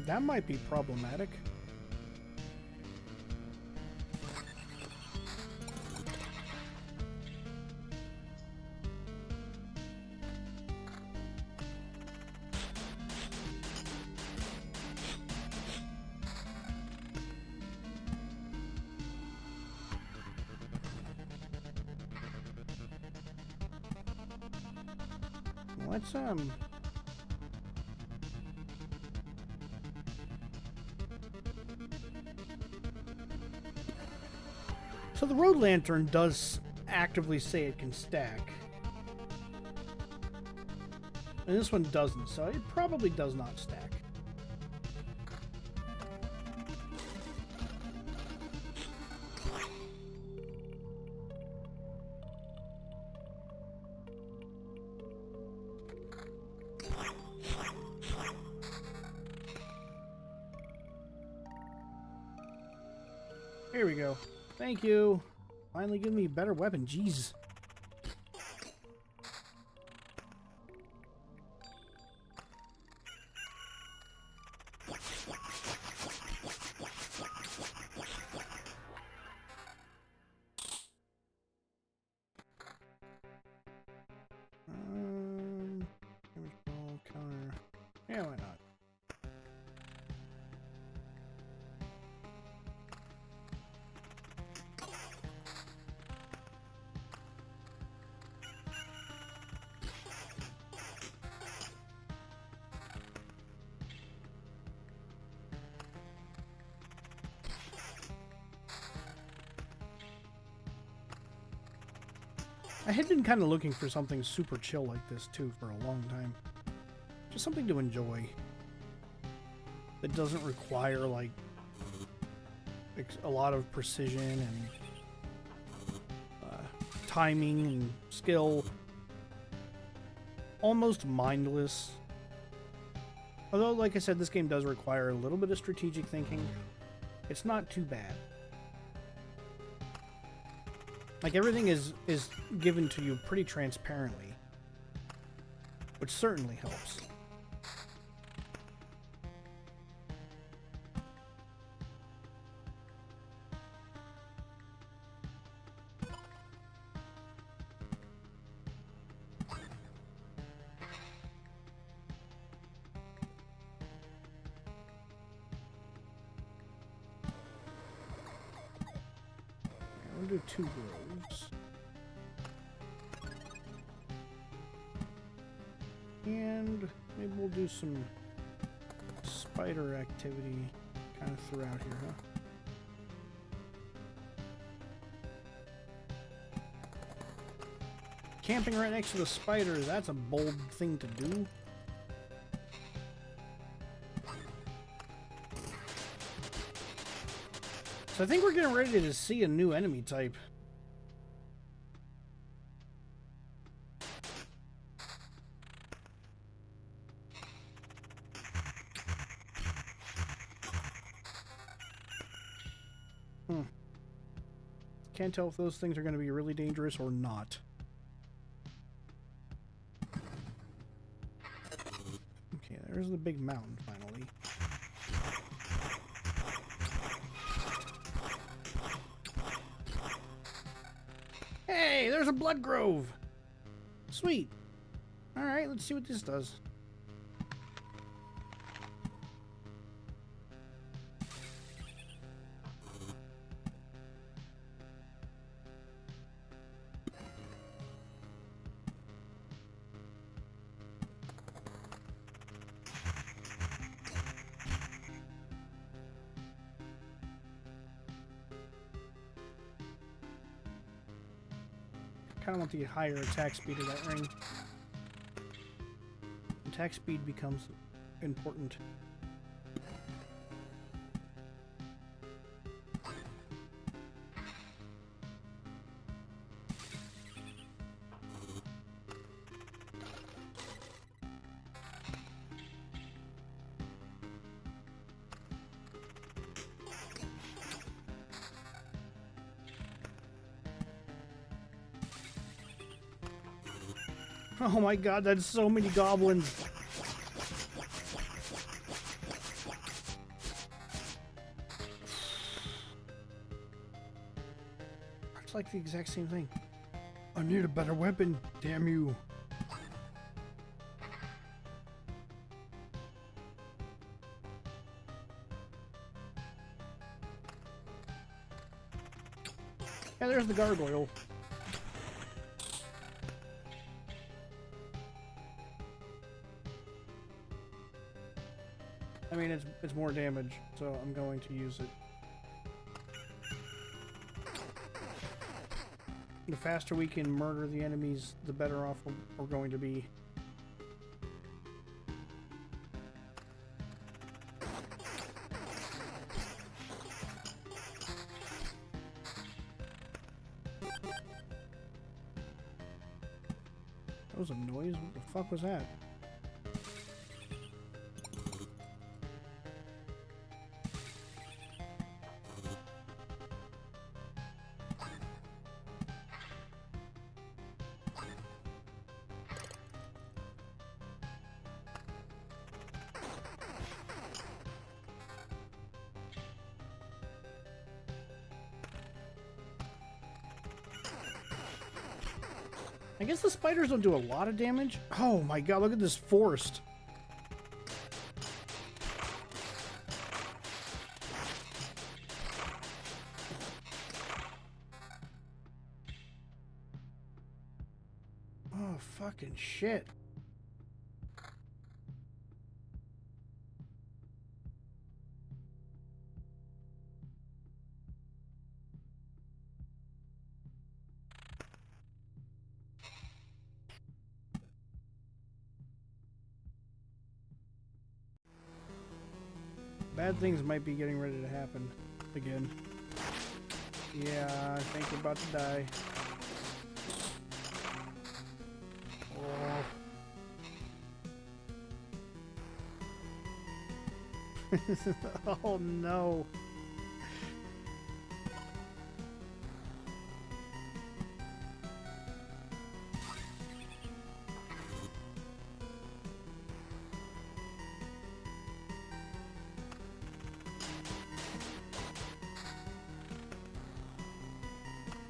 That might be problematic. Let's So the road lantern does actively say it can stack. And this one doesn't, so it probably does not stack. Here we go. Thank you. Finally give me a better weapon. Jeez. Counter. Yeah, why not? I had been kind of looking for something super chill like this too for a long time. Just something to enjoy. That doesn't require like a lot of precision and timing and skill. Almost mindless. Although, like I said, this game does require a little bit of strategic thinking. It's not too bad. Like, everything is given to you pretty transparently, which certainly helps. We'll do 2 groves. And maybe we'll do some spider activity kind of throughout here, huh? Camping right next to the spiders, that's a bold thing to do. So I think we're getting ready to see a new enemy type. Can't tell if those things are going to be really dangerous or not. Okay, there's the big mountain finally. Hey, there's a blood grove. Sweet. All right, let's see what this does. Kind of want the higher attack speed of that ring. Attack speed becomes important. Oh my god, that's so many goblins. It's like the exact same thing. I need a better weapon, damn you. Yeah, there's the gargoyle. I mean, it's more damage, so I'm going to use it. The faster we can murder the enemies, the better off we're going to be. That was a noise? What the fuck was that? I guess the spiders don't do a lot of damage. Oh my god, look at this forest. Oh, fucking shit. Bad things might be getting ready to happen. again. Yeah, I think we're about to die. Oh. Oh no.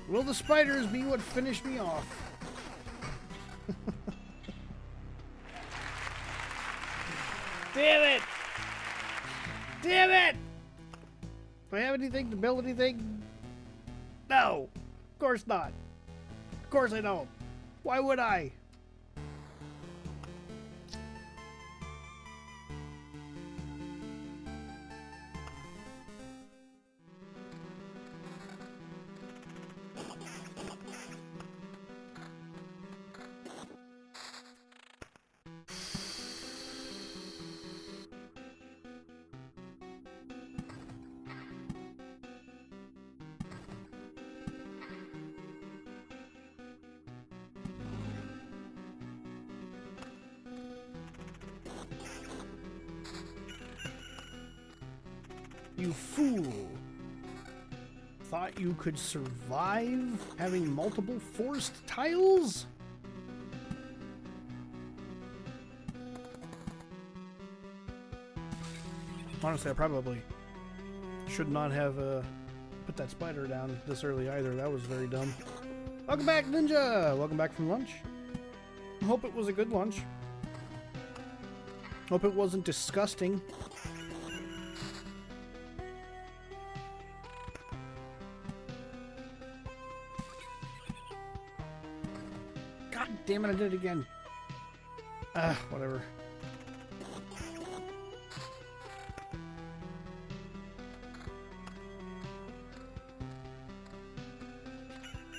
Will the spiders be what finished me off? Damn it! Damn it! Do I have anything to build anything? No! Of course not. Of course I don't. Why would I? You fool! Thought you could survive having multiple forced tiles? Honestly, I probably should not have put that spider down this early either. That was very dumb. Welcome back, Ninja! Welcome back from lunch. Hope it was a good lunch. Hope it wasn't disgusting. God damn it, I did it again. Whatever.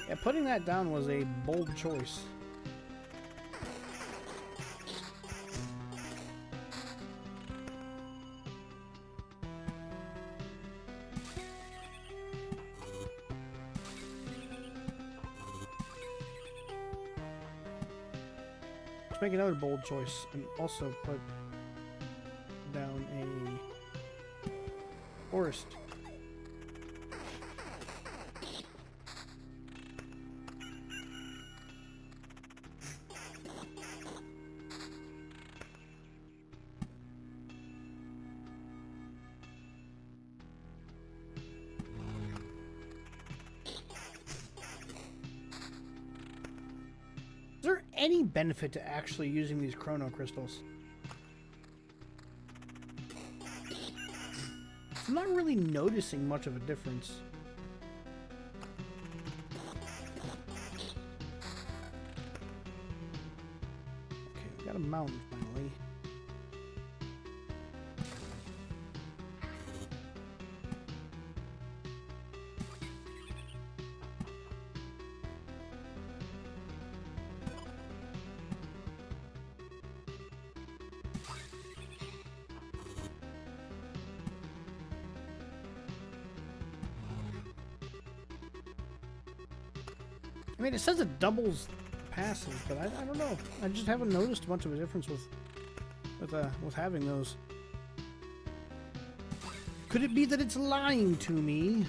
Yeah, putting that down was a bold choice. Let's make another bold choice and also put down a forest. Is there any benefit to actually using these chrono crystals? I'm not really noticing much of a difference. Okay, we got a mountain finally. I mean, it says it doubles passes, but I don't know. I just haven't noticed much of a difference with having those. Could it be that it's lying to me?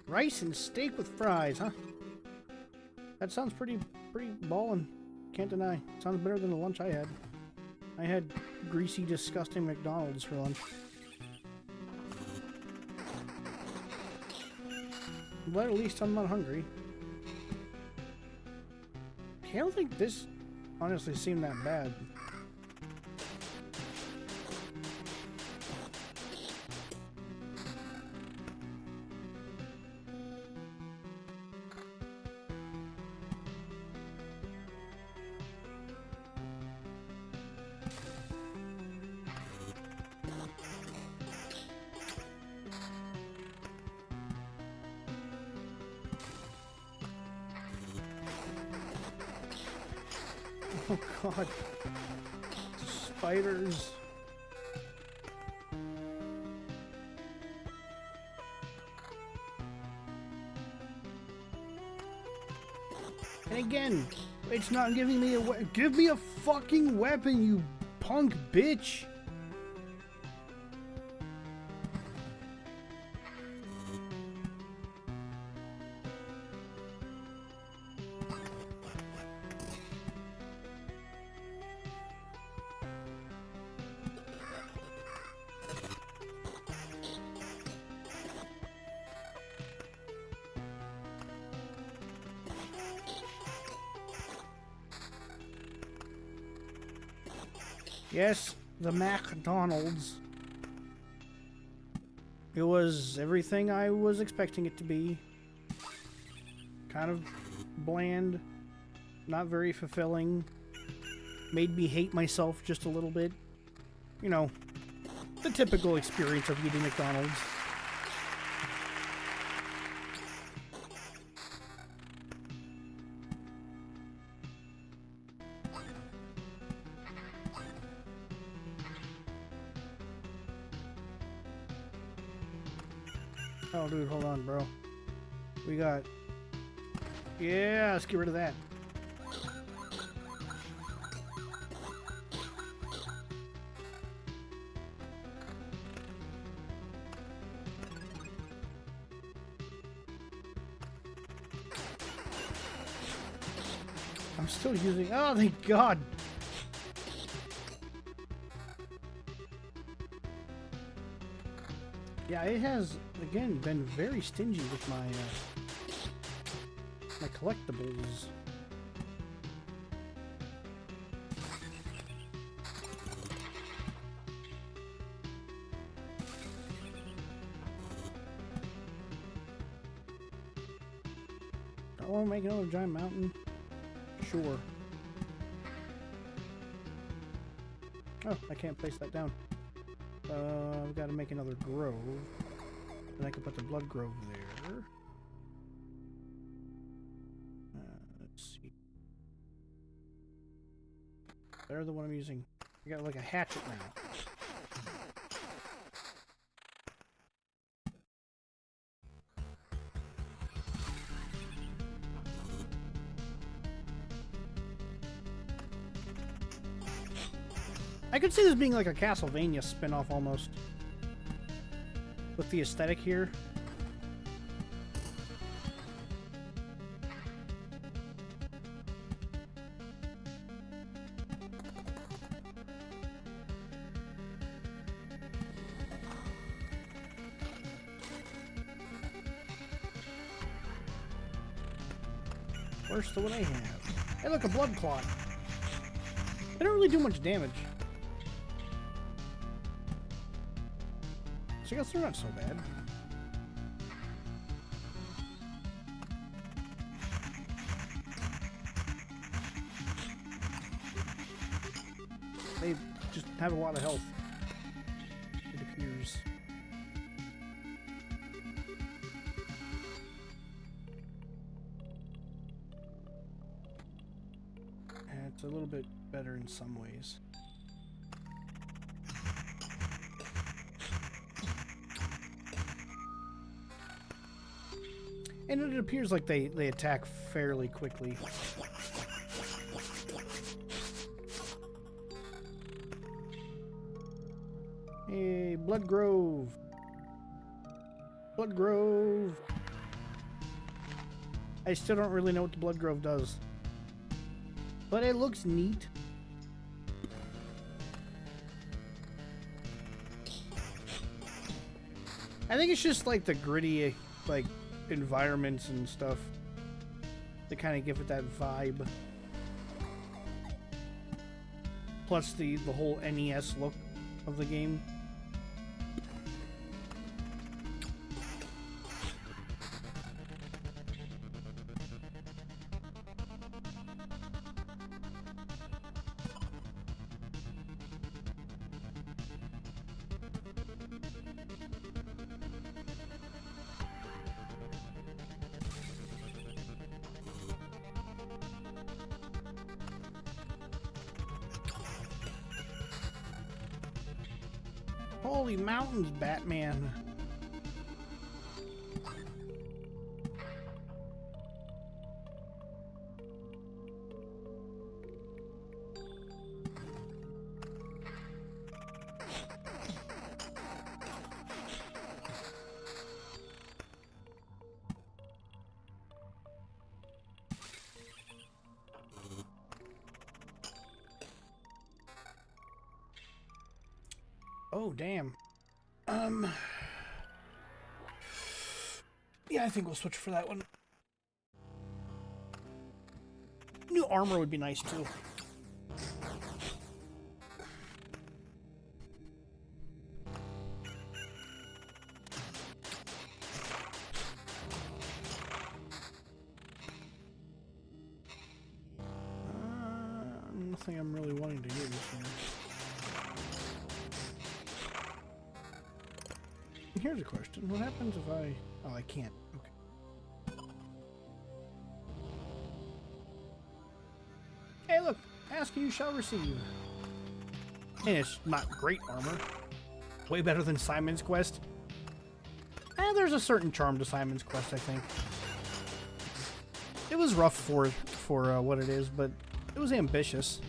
Rice and steak with fries, huh? That sounds pretty ballin'. Can't deny. Sounds better than the lunch I had. I had greasy, disgusting McDonald's for lunch. But at least I'm not hungry. I don't think this honestly seemed that bad. Oh god. Spiders. And again, it's not giving me a weapon. Give me a fucking weapon, you punk bitch. Yes, the McDonald's. It was everything I was expecting it to be. Kind of bland, not very fulfilling. Made me hate myself just a little bit. You know, the typical experience of eating McDonald's. Oh, dude, hold on, bro. We got... Yeah, let's get rid of that. I'm still using... Oh, thank God! Yeah, it has, again, been very stingy with my, my collectibles. I want to make another giant mountain? Sure. Oh, I can't place that down. I've got to make another grove. And I can put the blood grove there. Let's see. There's the one I'm using. I got like a hatchet now. I could see this being like a Castlevania spin-off almost. With the aesthetic here. Where's the one I have? Hey, look, a blood clot. They don't really do much damage. So I guess they're not so bad. They just have a lot of health, it appears. And it's a little bit better in some ways. And it appears like they attack fairly quickly. Hey, Blood Grove. Blood Grove. I still don't really know what the Blood Grove does. But it looks neat. I think it's just like the gritty, like, environments and stuff to kind of give it that vibe. Plus the whole NES look of the game. Holy mountains, Batman. Oh, damn. Yeah, I think we'll switch for that one. New armor would be nice, too. Nothing I'm really wanting to use here. Here's a question. What happens if I... Oh, I can't. Okay. Hey, look! Ask and you shall receive. And it's not great armor. Way better than Simon's Quest. There's a certain charm to Simon's Quest, I think. It was rough for what it is, but it was ambitious.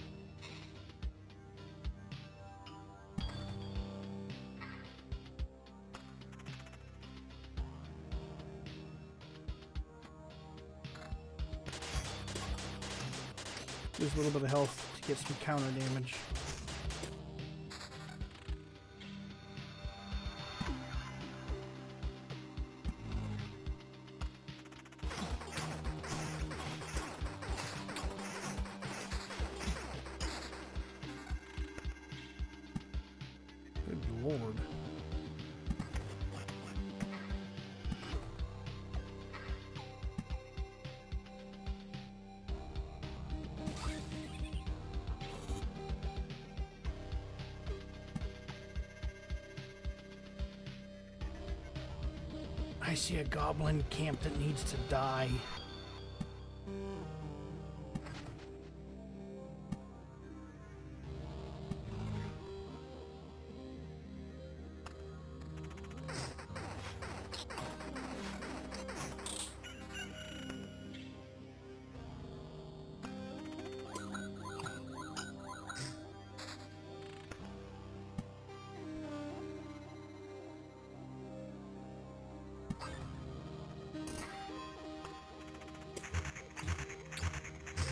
Lose a little bit of health to get some counter damage. Good lord. I see a goblin camp that needs to die.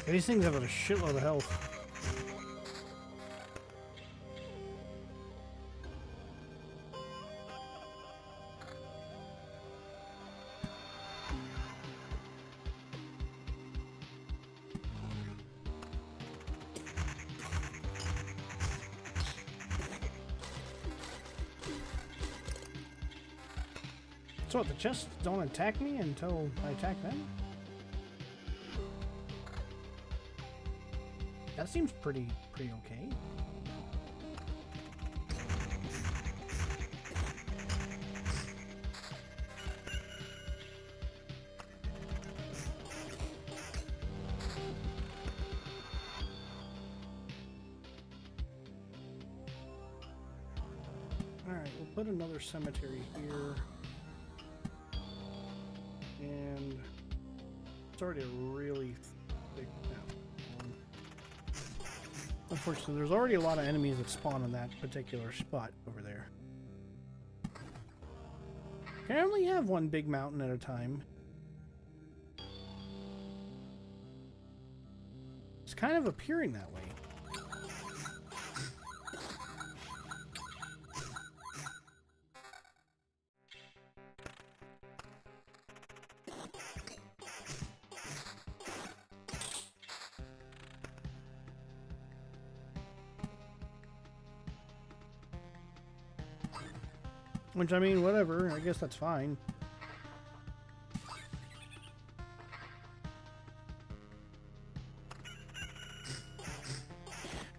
These things have a shitload of health. So what, the chests don't attack me until I attack them? That seems pretty okay. Alright, we'll put another cemetery here. And it's already a really big map. Unfortunately, there's already a lot of enemies that spawn in that particular spot over there. Can only have one big mountain at a time. It's kind of appearing that way. Which, I mean, whatever. I guess that's fine.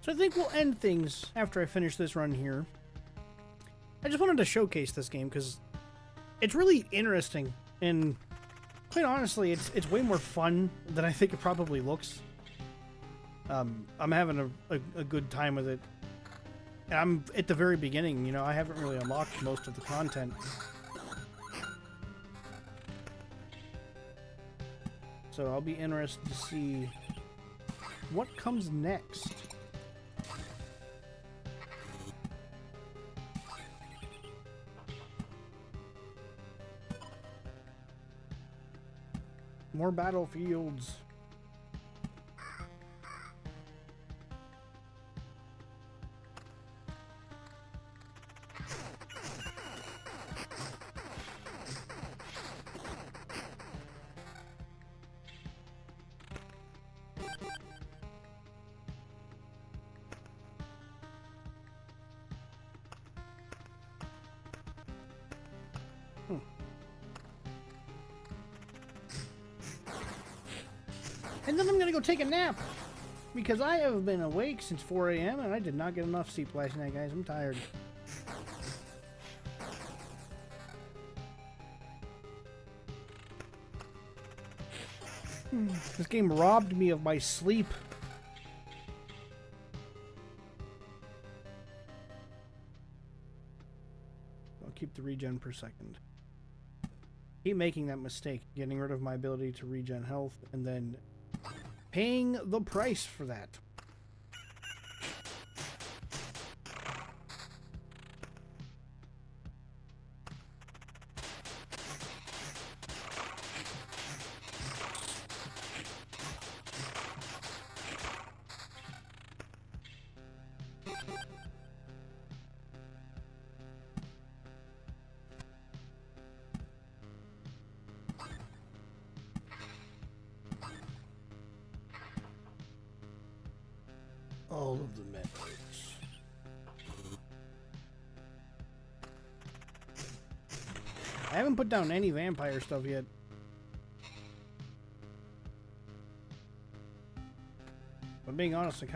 So I think we'll end things after I finish this run here. I just wanted to showcase this game because it's really interesting. And quite honestly, it's way more fun than I think it probably looks. I'm having a good time with it. I'm at the very beginning, you know, I haven't really unlocked most of the content. So I'll be interested to see what comes next. More battlefields. And then I'm gonna go take a nap. Because I have been awake since 4 a.m. and I did not get enough sleep last night, guys. I'm tired. This game robbed me of my sleep. I'll keep the regen per second. Keep making that mistake, getting rid of my ability to regen health, and then paying the price for that. All of the methods. I haven't put down any vampire stuff yet. If I'm being honest, I'm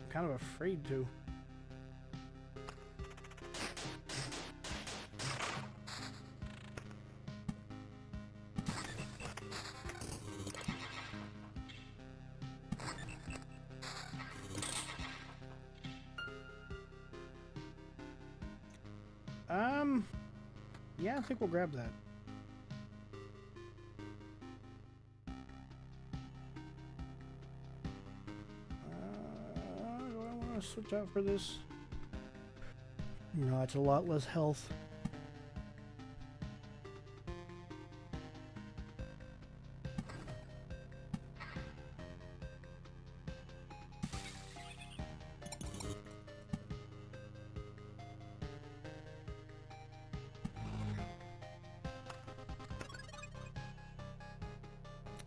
kind of afraid to. Yeah, I think we'll grab that. Do I want to switch out for this? No, it's a lot less health.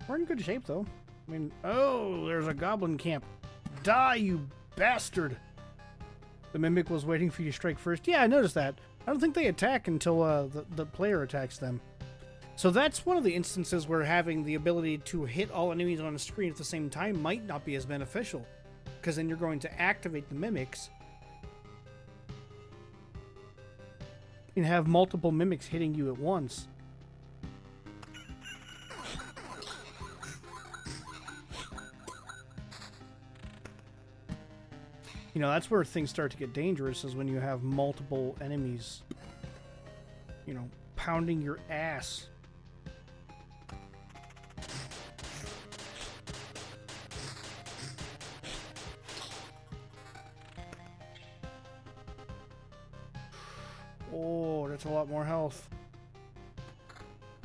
We're in good shape, though. I mean, oh, there's a goblin camp. Die, you bastard! The mimic was waiting for you to strike first. Yeah, I noticed that. I don't think they attack until the player attacks them. So that's one of the instances where having the ability to hit all enemies on the screen at the same time might not be as beneficial. Because then you're going to activate the mimics and have multiple mimics hitting you at once. You know, that's where things start to get dangerous, is when you have multiple enemies, you know, pounding your ass. Oh, that's a lot more health.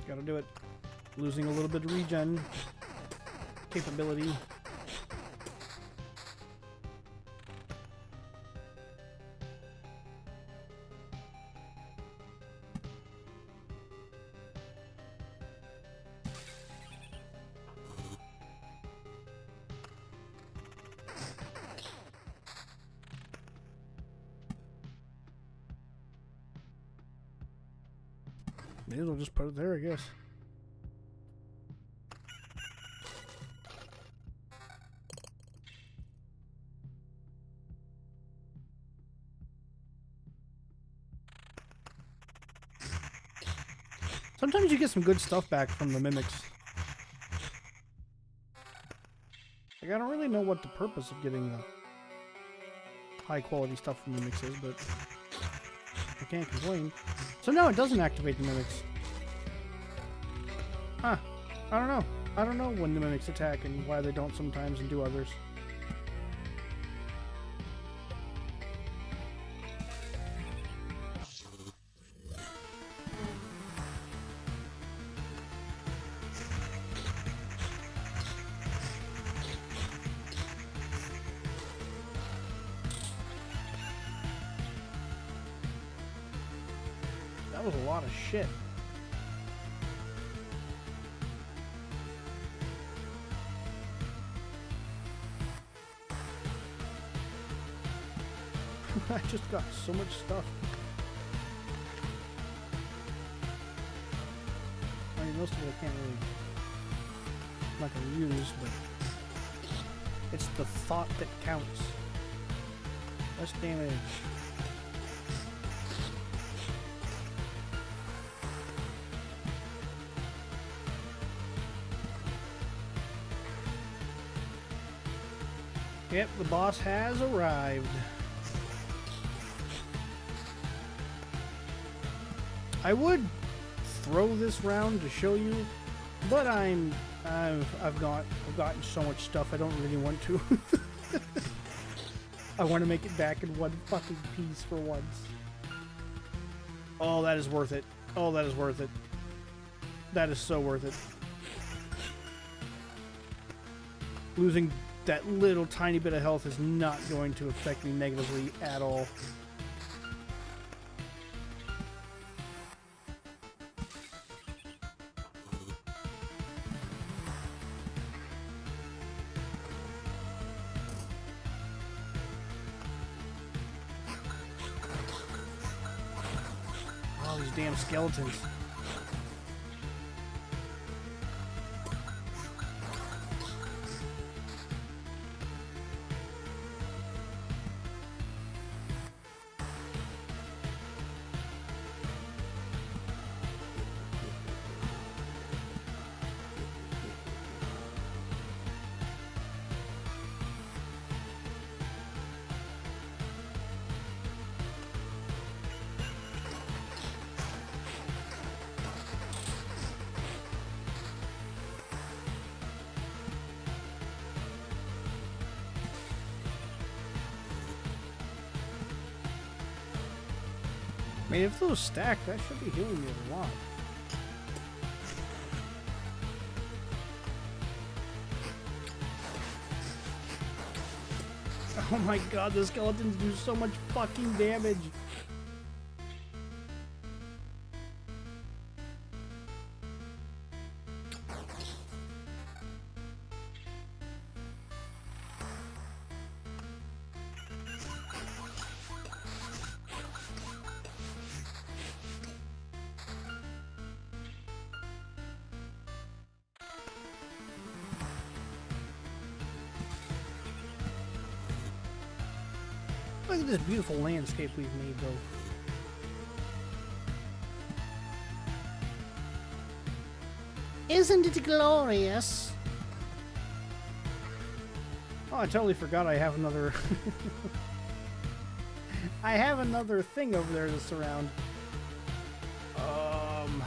Gotta do it. Losing a little bit of regen capability. May as well just put it there, I guess. Sometimes you get some good stuff back from the mimics. Like, I don't really know what the purpose of getting high quality stuff from Mimics is, but I can't complain. So no, it doesn't activate the Mimics. Huh. I don't know. I don't know when the Mimics attack and why they don't sometimes and do others. That was a lot of shit. I just got so much stuff. I mean, most of it I can't really... I'm not gonna use, but... It's the thought that counts. Less damage. Yep, the boss has arrived. I would throw this round to show you, but I've gotten so much stuff I don't really want to. I want to make it back in one fucking piece for once. Oh, that is worth it. Oh, that is worth it. That is so worth it. Losing that little tiny bit of health is not going to affect me negatively at all. Oh, these damn skeletons. I mean, if those stack, that should be healing me a lot. Oh my god, the skeletons do so much fucking damage. Look at this beautiful landscape we've made, though. Isn't it glorious? Oh, I totally forgot I have another... I have another thing over there to surround. I'm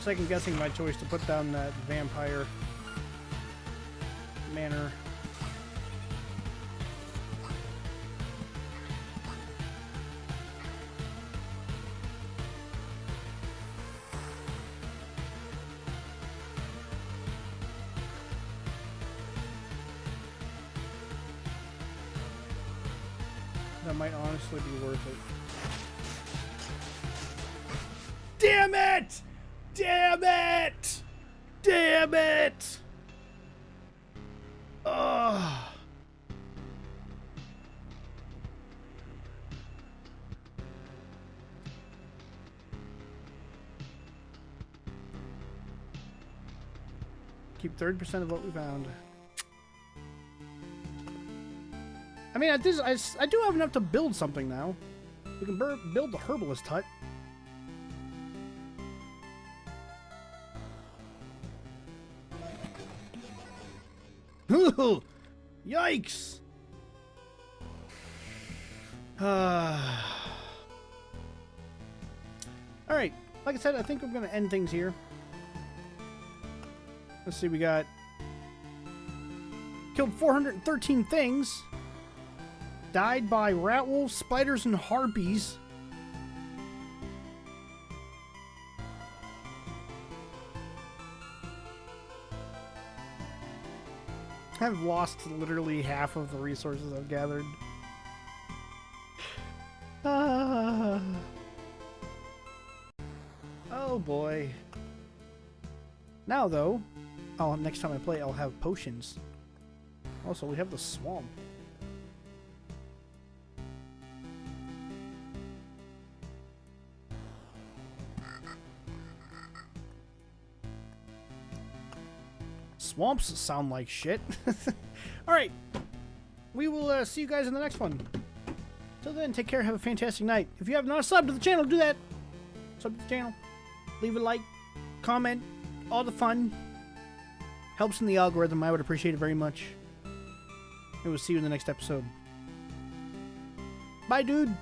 second guessing my choice to put down that vampire manor. That might honestly be worth it. Damn it! Damn it! Damn it! Ugh. Keep 30% of what we found. I mean, I do have enough to build something now. We can build the herbalist hut. Yikes! Alright, like I said, I think I'm going to end things here. Let's see, we got... Killed 413 things. Died by rat wolves, spiders, and harpies. I've lost literally half of the resources I've gathered. Oh boy. Now though, next time I play I'll have potions. Also, we have the swamp. Swamps sound like shit. Alright. We will see you guys in the next one. Till then, take care. Have a fantastic night. If you have not subbed to the channel, do that. Sub to the channel. Leave a like. Comment. All the fun. Helps in the algorithm. I would appreciate it very much. And we'll see you in the next episode. Bye, dude.